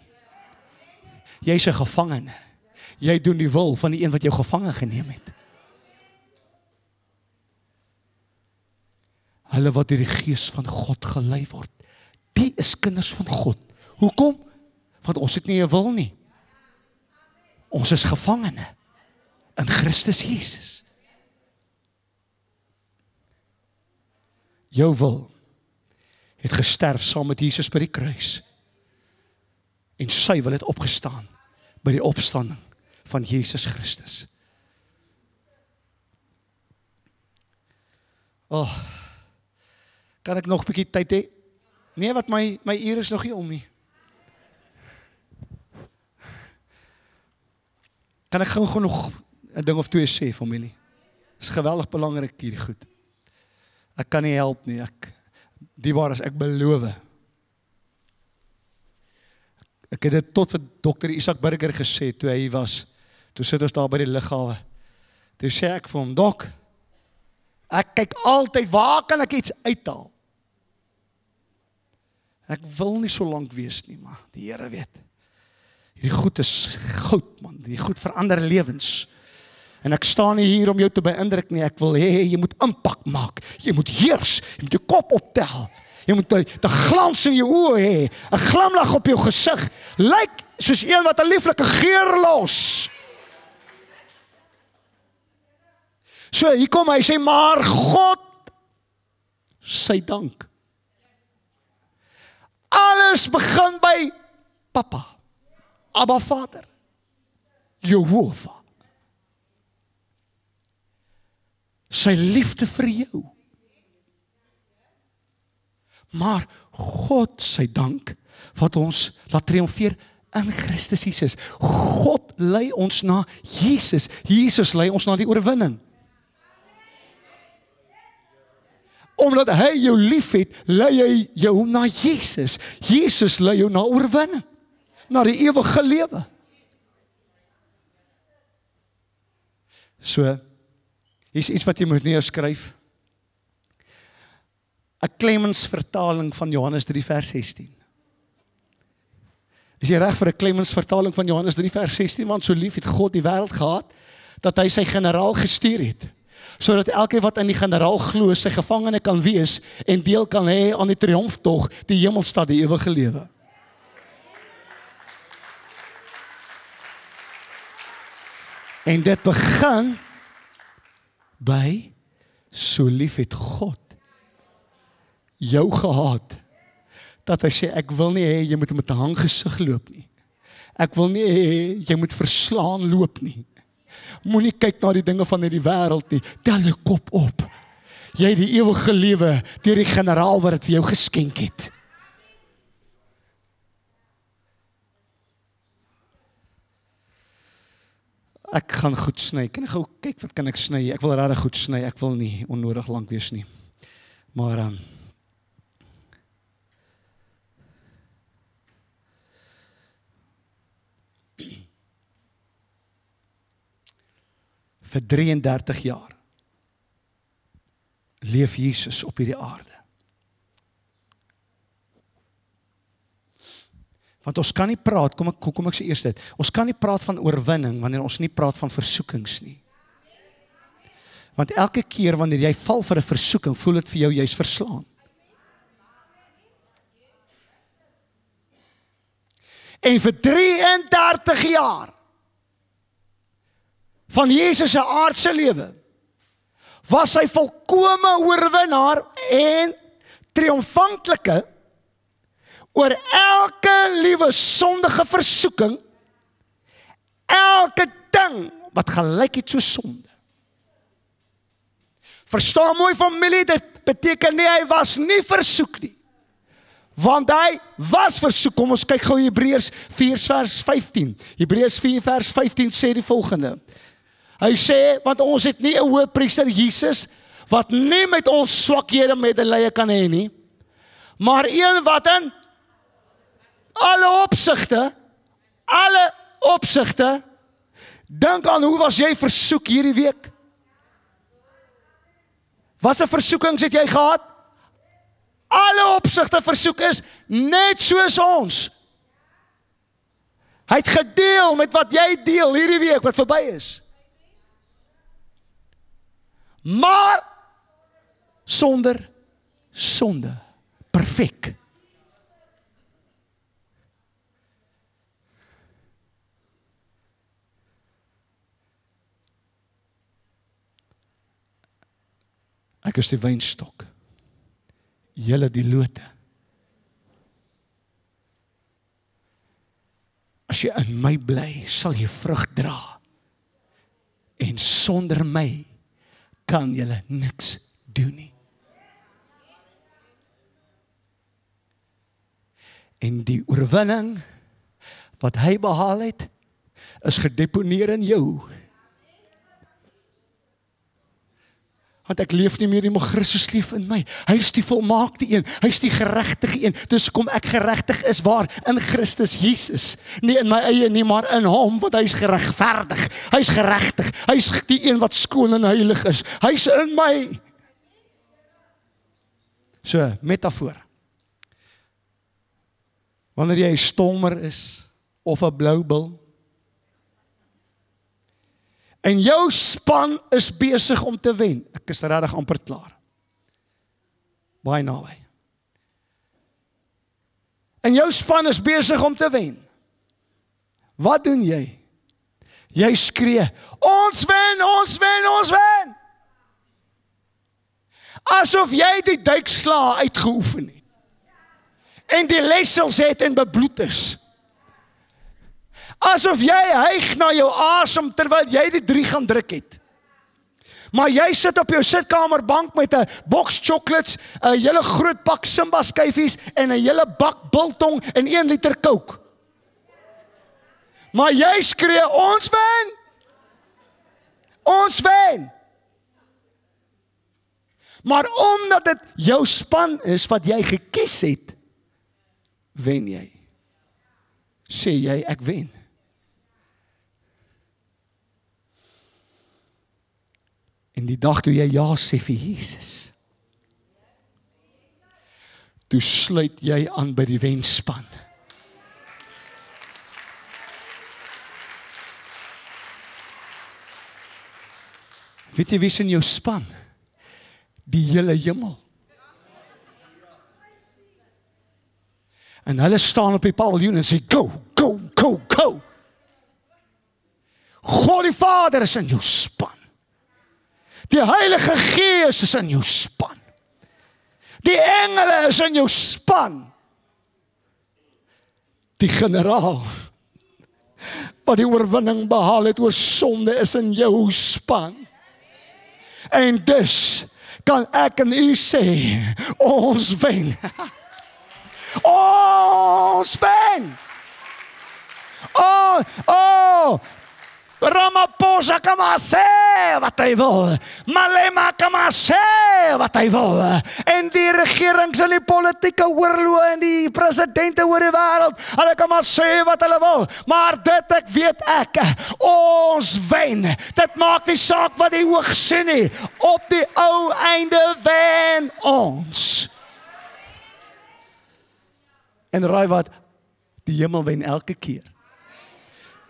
[SPEAKER 1] Jy's 'n gevangene. Jy doen die wil van die een wat jou gevange geneem het. Hulle wat deur die Gees van God gelei word, die is kinders van God. Hoekom? Want ons het nie 'n wil nie. Ons is gevangene in Christus Jesus. Jou wil het gesterf saam met Jesus by die kruis. En sy wil het opgestaan by die opstanding van Jesus Christus. Kan ek nog 'n bietjie tyd hê? Nee, wat my uur is nog nie om nie. Kan ek gou nog 'n ding of twee sê, familie? Dit is geweldig belangrik hierdie goed. Ek kan nie help nie, diebaar as ek beloof. Ek het dit tot vir Dr. Isaac Burger gesê, toe hy was, toe sit ons daar by die lughawe. Toe sê ek vir hom, Dok, ek kyk altyd, waar kan ek iets uithaal? Ek wil nie so lank wees nie, maar die Here weet. Hierdie goed is goud, man. Die goed verander lewens. En ek staan nie hier om jou te beïndruk nie. Ek wil hê jy moet impak maak. Jy moet heers. Jy moet jou kop optel. Jy moet 'n glans in jou oë hê. 'n Glimlag op jou gesig. Lyk soos een wat 'n lieflike geur los. So, hier kom hy sê, maar God, sy dank. Alles begin by Papa. Abba Vader, Jehovah, sy liefde vir jou. Maar God sy dank, wat ons laat triomfeer in Christus Jesus. God lei ons na Jesus. Jesus lei ons na die oorwinning. Omdat hy jou lief het, lei hy jou na Jesus. Jesus lei jou na oorwinning. Na die ewige lewe. So, hier is iets wat jy moet neerskryf. 'n Clemens vertaling van Johannes 3 vers 16. Is jy reg vir 'n Clemens vertaling van Johannes 3 vers 16, want so lief het God die wêreld gehad, dat hy sy generaal gestuur het, sodat elkeen wat in die generaal glo, sy gevangene kan wees, en deel kan hê aan die triomftog, die hemelstad, die ewige lewe. En dit begin by, so lief het God jou gehad, dat hy sê, ek wil nie hê, jy moet met 'n hanggesig loop nie. Ek wil nie hê, jy moet verslaan loop nie. Moenie kyk na die dinge van hierdie wêreld nie, tel jou kop op. Jy het die ewige lewe deur die generaal wat dit vir jou geskenk het. Ek gaan goed sny. Kan ek gou kyk wat kan ek sny? Ek wil regtig goed sny. Ek wil nie onnodig lank wees nie. Maar vir 33 jaar leef Jesus op hierdie aarde. Want ons kan nie praat, kom ek sê eers dit, ons kan nie praat van oorwinning wanneer ons nie praat van versoekings nie. Want elke keer wanneer jy val vir 'n versoeking, voel dit vir jou jy's verslaan. En vir 33 jaar van Jesus se aardse lewe was hy volkome oorwinnaar en triomfantelike oor elke liewe sondige versoeking, elke ding wat gelyk het so sonde. Verstaan mooi familie, dit beteken nie hy was nie versoek nie. Want hy was versoek. Kom ons kyk gou Hebreërs 4 vers 15. Hebreërs 4 vers 15 sê die volgende. Hy sê, want ons het nie 'n hoëpriester Jesus, wat nie met ons swakhede medelee kan hê nie, maar een wat in alle opsigte, dink aan hoe was jy versoek hierdie week? Wat 'n versoekings het jy gehad? Alle opsigte versoek is, net soos ons. Hy het gedeel met wat jy deel hierdie week, wat verby is. Maar, sonder sonde. Perfek. Ek is die wynstok. Julle die lote. As jy in my bly, sal jy vrug dra. En sonder my kan julle niks doen nie. En die oorwinning wat hy behaal het, is gedeponeer in jou. Want ek leef nie meer nie, maar Christus leef in my. Hy is die volmaakte een, hy is die geregtige een. Dus kom ek geregtig is waar? In Christus Jesus. Nie in my eie nie, maar in hom, want hy is geregverdig. Hy is geregtig. Hy is die een wat skoon en heilig is. Hy is in my. So, metafoor. Wanneer jy 'n stolmer is, of 'n blou bil, en jou span is besig om te wen. Ek is regtig amper klaar. Baie naby. En jou span is besig om te wen. Wat doen jy? Jy skree, ons wen, ons wen, ons wen. Asof jy die duikslaa uitgeoefen het. En die lessels het en bebloed is. Asof jy hyg na jou asem terwyl jy die 3 gaan druk het. Maar jy sit op jou sitkamerbank met 'n boks chocolates, 'n hele groot pak Simba skyfies en 'n hele bak biltong en 1 liter Coke. Maar jy skree, ons wen! Ons wen! Maar omdat dit jou span is wat jy gekies het, wen jy. Sê jy, ek wen. En die dag toe jy ja sê vir Jesus, toe sluit jy aan by die wenspan. Weet jy wie is in jou span? Die hele hemel. En hulle staan op die paviljoen en sê, go, go, go, go. God die Vader is in jou span. Die Heilige Gees is in jou span. Die engele is in jou span. Die generaal wat die oorwinning behaal het oor sonde is in jou span. En dus kan ek en u sê, ons wen. Ons wen. Ramaphosa kan maar sê wat hy wil. Malema kan maar sê wat hy wil. En die regerings en die politieke oorloë en die presidente oor die wêreld, hulle kan maar sê wat hulle wil. Maar dit ek weet ek, ons wen. Dit maak nie saak wat die oog sien nie. Op die ou einde wen ons. En raai wat, die hemel wen elke keer.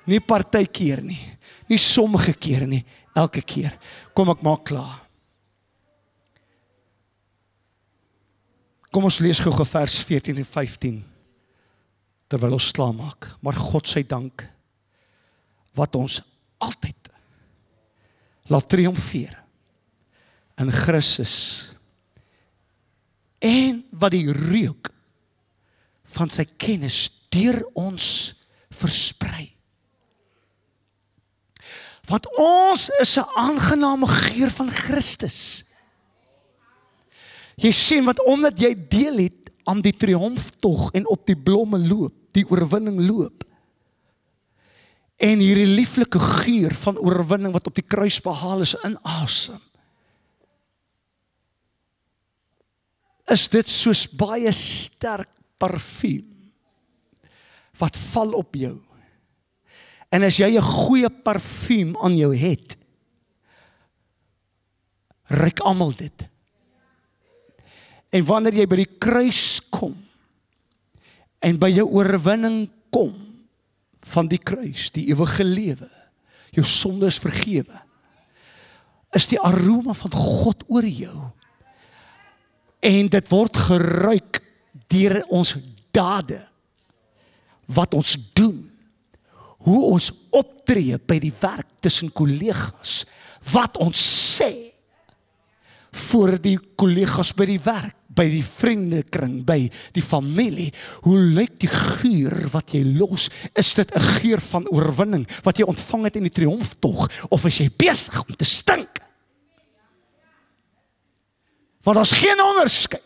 [SPEAKER 1] Nie partykeer nie, nie sommige kere nie, elke keer. Kom ek maak klaar. Kom ons lees gou vers 14 en 15, terwyl ons klaar maak. Maar God sy dank, wat ons altyd laat triomfeer in Christus, en wat die reuk van sy kennis deur ons versprei. Want ons is 'n aangename geur van Christus. Jy sien, wat omdat jy deel het aan die triomftog en op die blomme loop, die oorwinning loop, en hierdie lieflike geur van oorwinning wat op die kruis behaal is, inasem, is dit soos baie sterk parfuum wat val op jou. En as jy 'n goeie parfuum aan jou het, ruik almal dit. En wanneer jy by die kruis kom en by jou oorwinning kom van die kruis, die ewige lewe, jou sonde is vergewe, is die aroma van God oor jou. En dit word geruik deur ons dade, wat ons doen, hoe ons optree by die werk tussen kollegas, wat ons sê voor die kollegas by die werk, by die vriendekring, by die familie, hoe lyk die geur wat jy los? Is dit 'n geur van oorwinning wat jy ontvang het in die triomftog, of is jy besig om te stink? Want daar's geen onderskeid.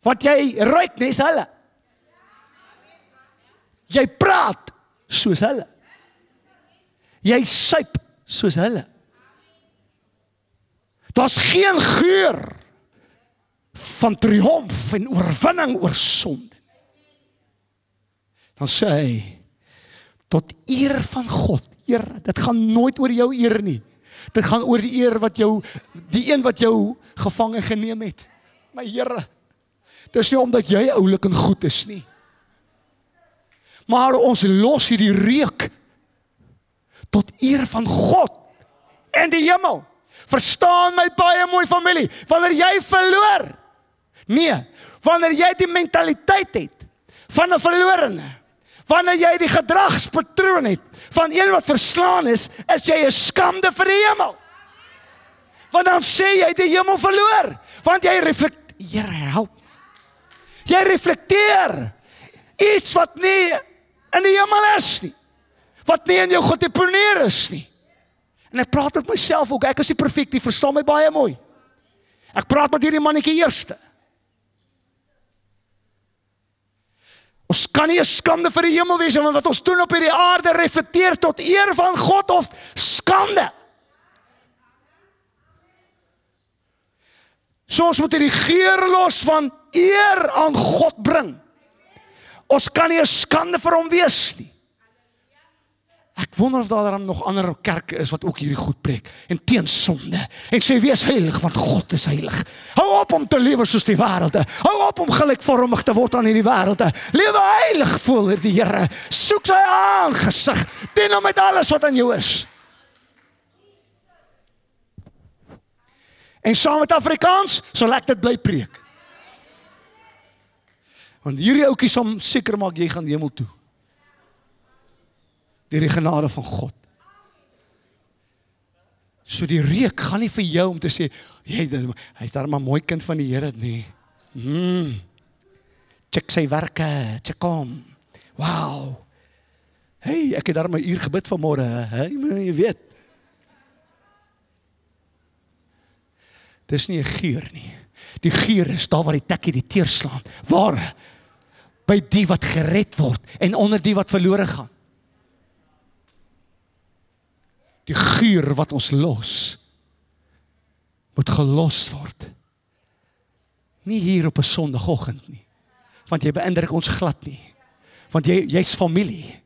[SPEAKER 1] Want jy ruik nes hulle. Jy praat soos hulle. Jy suip soos hulle. Daar's geen geur van triomf en oorwinning oor sonde. Dan sê hy, tot eer van God, eer, dit gaan nooit oor jou eer nie. Dit gaan oor die eer wat jou, die een wat jou gevange geneem het. My Here, dit is nie omdat jy oulik en goed is nie. Maar ons los hierdie reuk tot eer van God en die hemel. Verstaan my baie mooi familie, wanneer jy verloor, nee, wanneer jy die mentaliteit het van 'n verlorene, wanneer jy die gedragspatroon het van een wat verslaan is jy 'n skande vir die hemel. Want dan sê jy die hemel verloor, want jy reflekteer, Here help. Jy reflekteer iets wat nie in die hemel is nie, wat nie in jou gedeponeer is nie. En ek praat met myself ook, ek is nie perfek, die verstaan my baie mooi. Ek praat met hierdie mannetjie eerste. Ons kan nie 'n skande vir die hemel wees, want wat ons doen op hierdie aarde reflekteer tot eer van God of skande. So ons moet hierdie geur los van eer aan God bring. Ons kan nie 'n skande vir hom wees nie. Ek wonder of daar nog ander kerke is wat ook hierdie goed preek en teen sonde en sê wees heilig want God is heilig. Hou op om te lewe soos die wêreld. Hou op om gelykvormig te word aan hierdie wêreld. Lewe heilig voor die Here. Soek sy aangesig. Dien hom met alles wat in jou is. En saam met Afrikaans sal ek dit bly preek. Want hierdie ouetjie sal seker maak jy gaan hemel toe. Deur die genade van God. So die reuk gaan nie vir jou om te sê, hy's daar maar mooi kind van die Here nie. Check sy werke, check hom. Wow. Hey, ek het daar my uur gebid vanmôre, jy weet. Dis nie 'n geur nie. Die geur is daar waar die tekkie die teer slaan. Waar? By die wat gered word en onder die wat verlore gaan. Die geur wat ons los, moet gelos word. Nie hier op 'n Sondagoggend nie. Want jy beïndruk ons glad nie. Want jy's familie.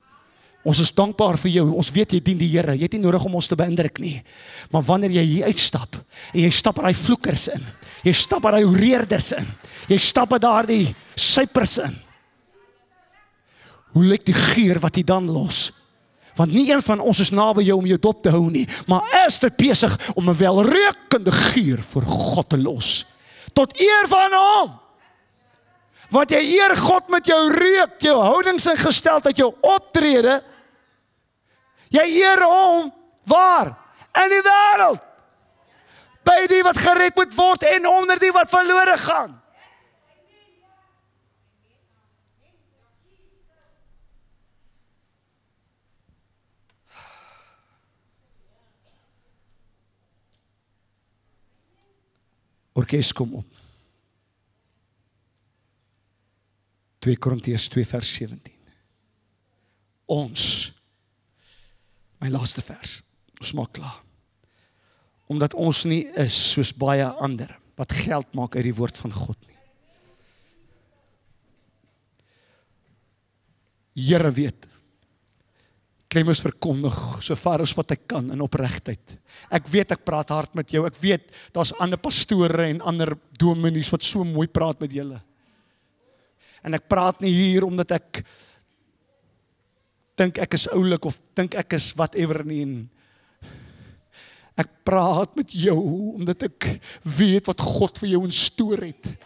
[SPEAKER 1] Ons is dankbaar vir jou. Ons weet jy dien die Here. Jy het nie nodig om ons te beïndruk nie. Maar wanneer jy hier uitstap en jy stap by daai vloekers in, jy stap by daai hoereerders in, jy stap by daardie sypers in. Hoe lyk die geur wat jy dan los? Want nie een van ons is naby jou om jou dop te hou nie, maar is dit besig om 'n welreukende geur vir God te los. Tot eer van hom. Want jy eer God met jou reuk, jou houdingsingesteldheid, jou optrede. Jy eer hom, waar? In die wêreld. By die wat gered moet word en onder die wat verlore gaan. Orkes kom op. 2 Korintiërs 2 vers 17. Ons, my laaste vers, ons maak klaar. Omdat ons nie is soos baie ander, wat geld maak uit die woord van God nie. Here weet, Clemens verkondig so ver as wat hy kan in opregtheid. Ek weet ek praat hard met jou, ek weet daar's ander pastore en ander dominees wat so mooi praat met julle. En ek praat nie hier omdat ek dink ek is oulik of dink ek is whatever nie. Ek praat met jou omdat ek weet wat God vir jou instoor het.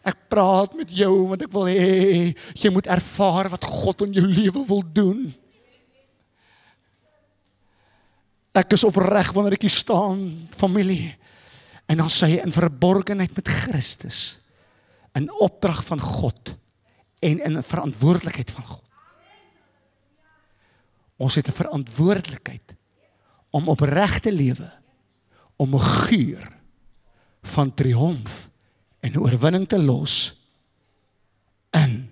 [SPEAKER 1] Ek praat met jou want ek wil hê jy moet ervaar wat God in jou lewe wil doen. Ek is opreg wanneer ek hier staan, familie. En dan sê hy in verborgenheid met Christus, in opdrag van God en in verantwoordelikheid van God. Ons het 'n verantwoordelikheid om opreg te lewe, om 'n geur van triomf en oorwinning te los in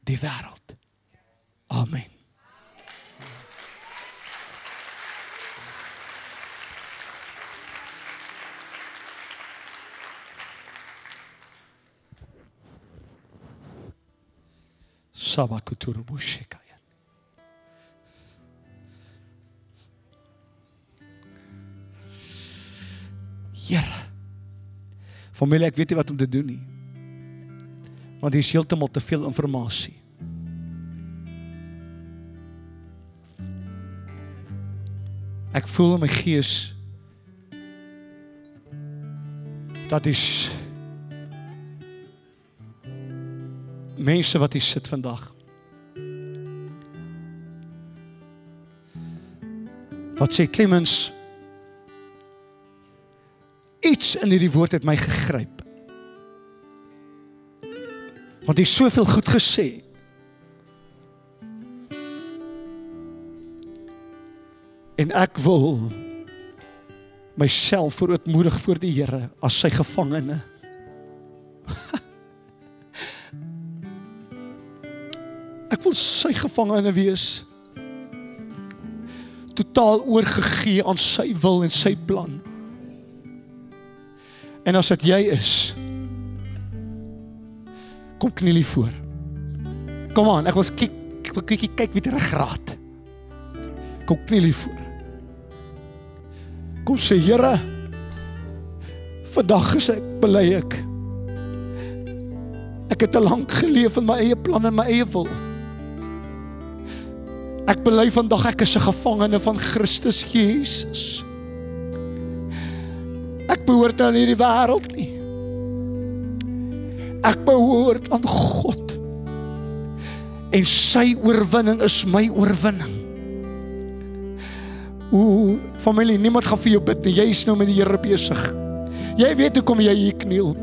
[SPEAKER 1] die wêreld. Amen. Sabakuturu Shekaya. Here. Familie, ek weet nie wat om te doen nie. Want hier is heeltemal te veel inligting. Ek voel in my gees dat is mense wat hier sit vandag. Wat sê Clemens? Iets in hierdie woord het my gegryp. Want hy het soveel goed gesê. En ek wil myself verootmoedig voor die Here as sy gevangene. Ek wil sy gevangene wees. Totaal oorgegee aan sy wil en sy plan. En as dit jy is, kom knielie voor. Kom aan, ek wil kyk wie ruggraat. Kom knielie voor. Kom sê, Here, vandag is ek, bely ek. Ek het te lank geleef in my eie plan en my eie wil. Ek bely vandag ek is 'n gevangene van Christus Jesus. Ek behoort aan hierdie wêreld nie. Ek behoort aan God. En sy oorwinning is my oorwinning. Familie, niemand gaan vir jou bid nie. Jy is nou met die Here besig. Jy weet hoekom jy hier kniel.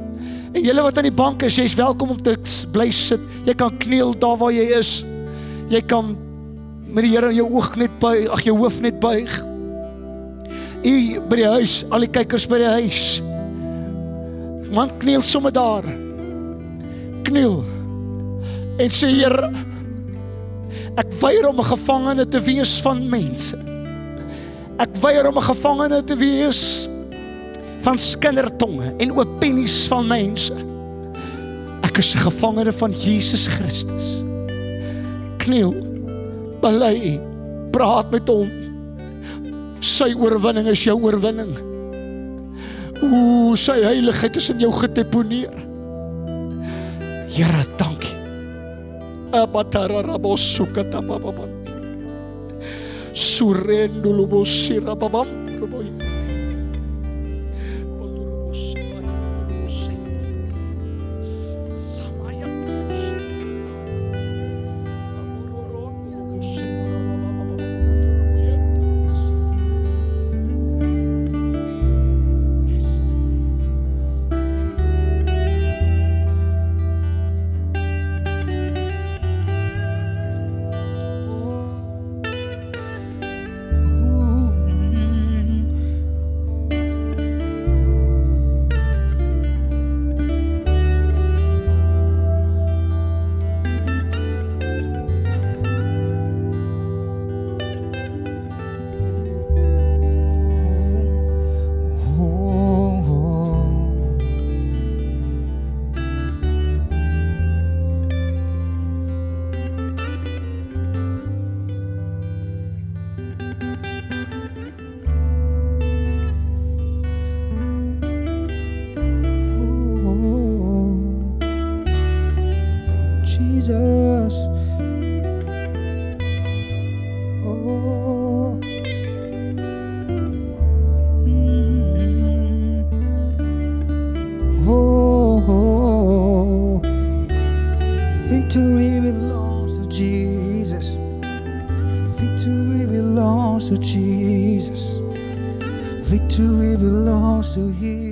[SPEAKER 1] En julle wat aan die bank is, jy is welkom om te bly sit. Jy kan kniel daar waar jy is. Jy kan met die Here jou oog net buig, jou hoof net buig. U by die huis, al die kykers by die huis. Man, kniel sommer daar. Kniel. En sê, Here, ek weier om 'n gevangene te wees van mense. Ek weier om 'n gevangene te wees van skindertonge en opinies van mense. Ek is 'n gevangene van Jesus Christus. Kniel, bely, praat met hom. Sy oorwinning is jou oorwinning. Sy heiligheid is in jou gedeponeer. Here, dankie. Abatararabosukatabababan. Surendulubosirababam. Jesus. Oh. Oh. Victory belongs to Jesus. Victory belongs to Jesus. Victory belongs to Him.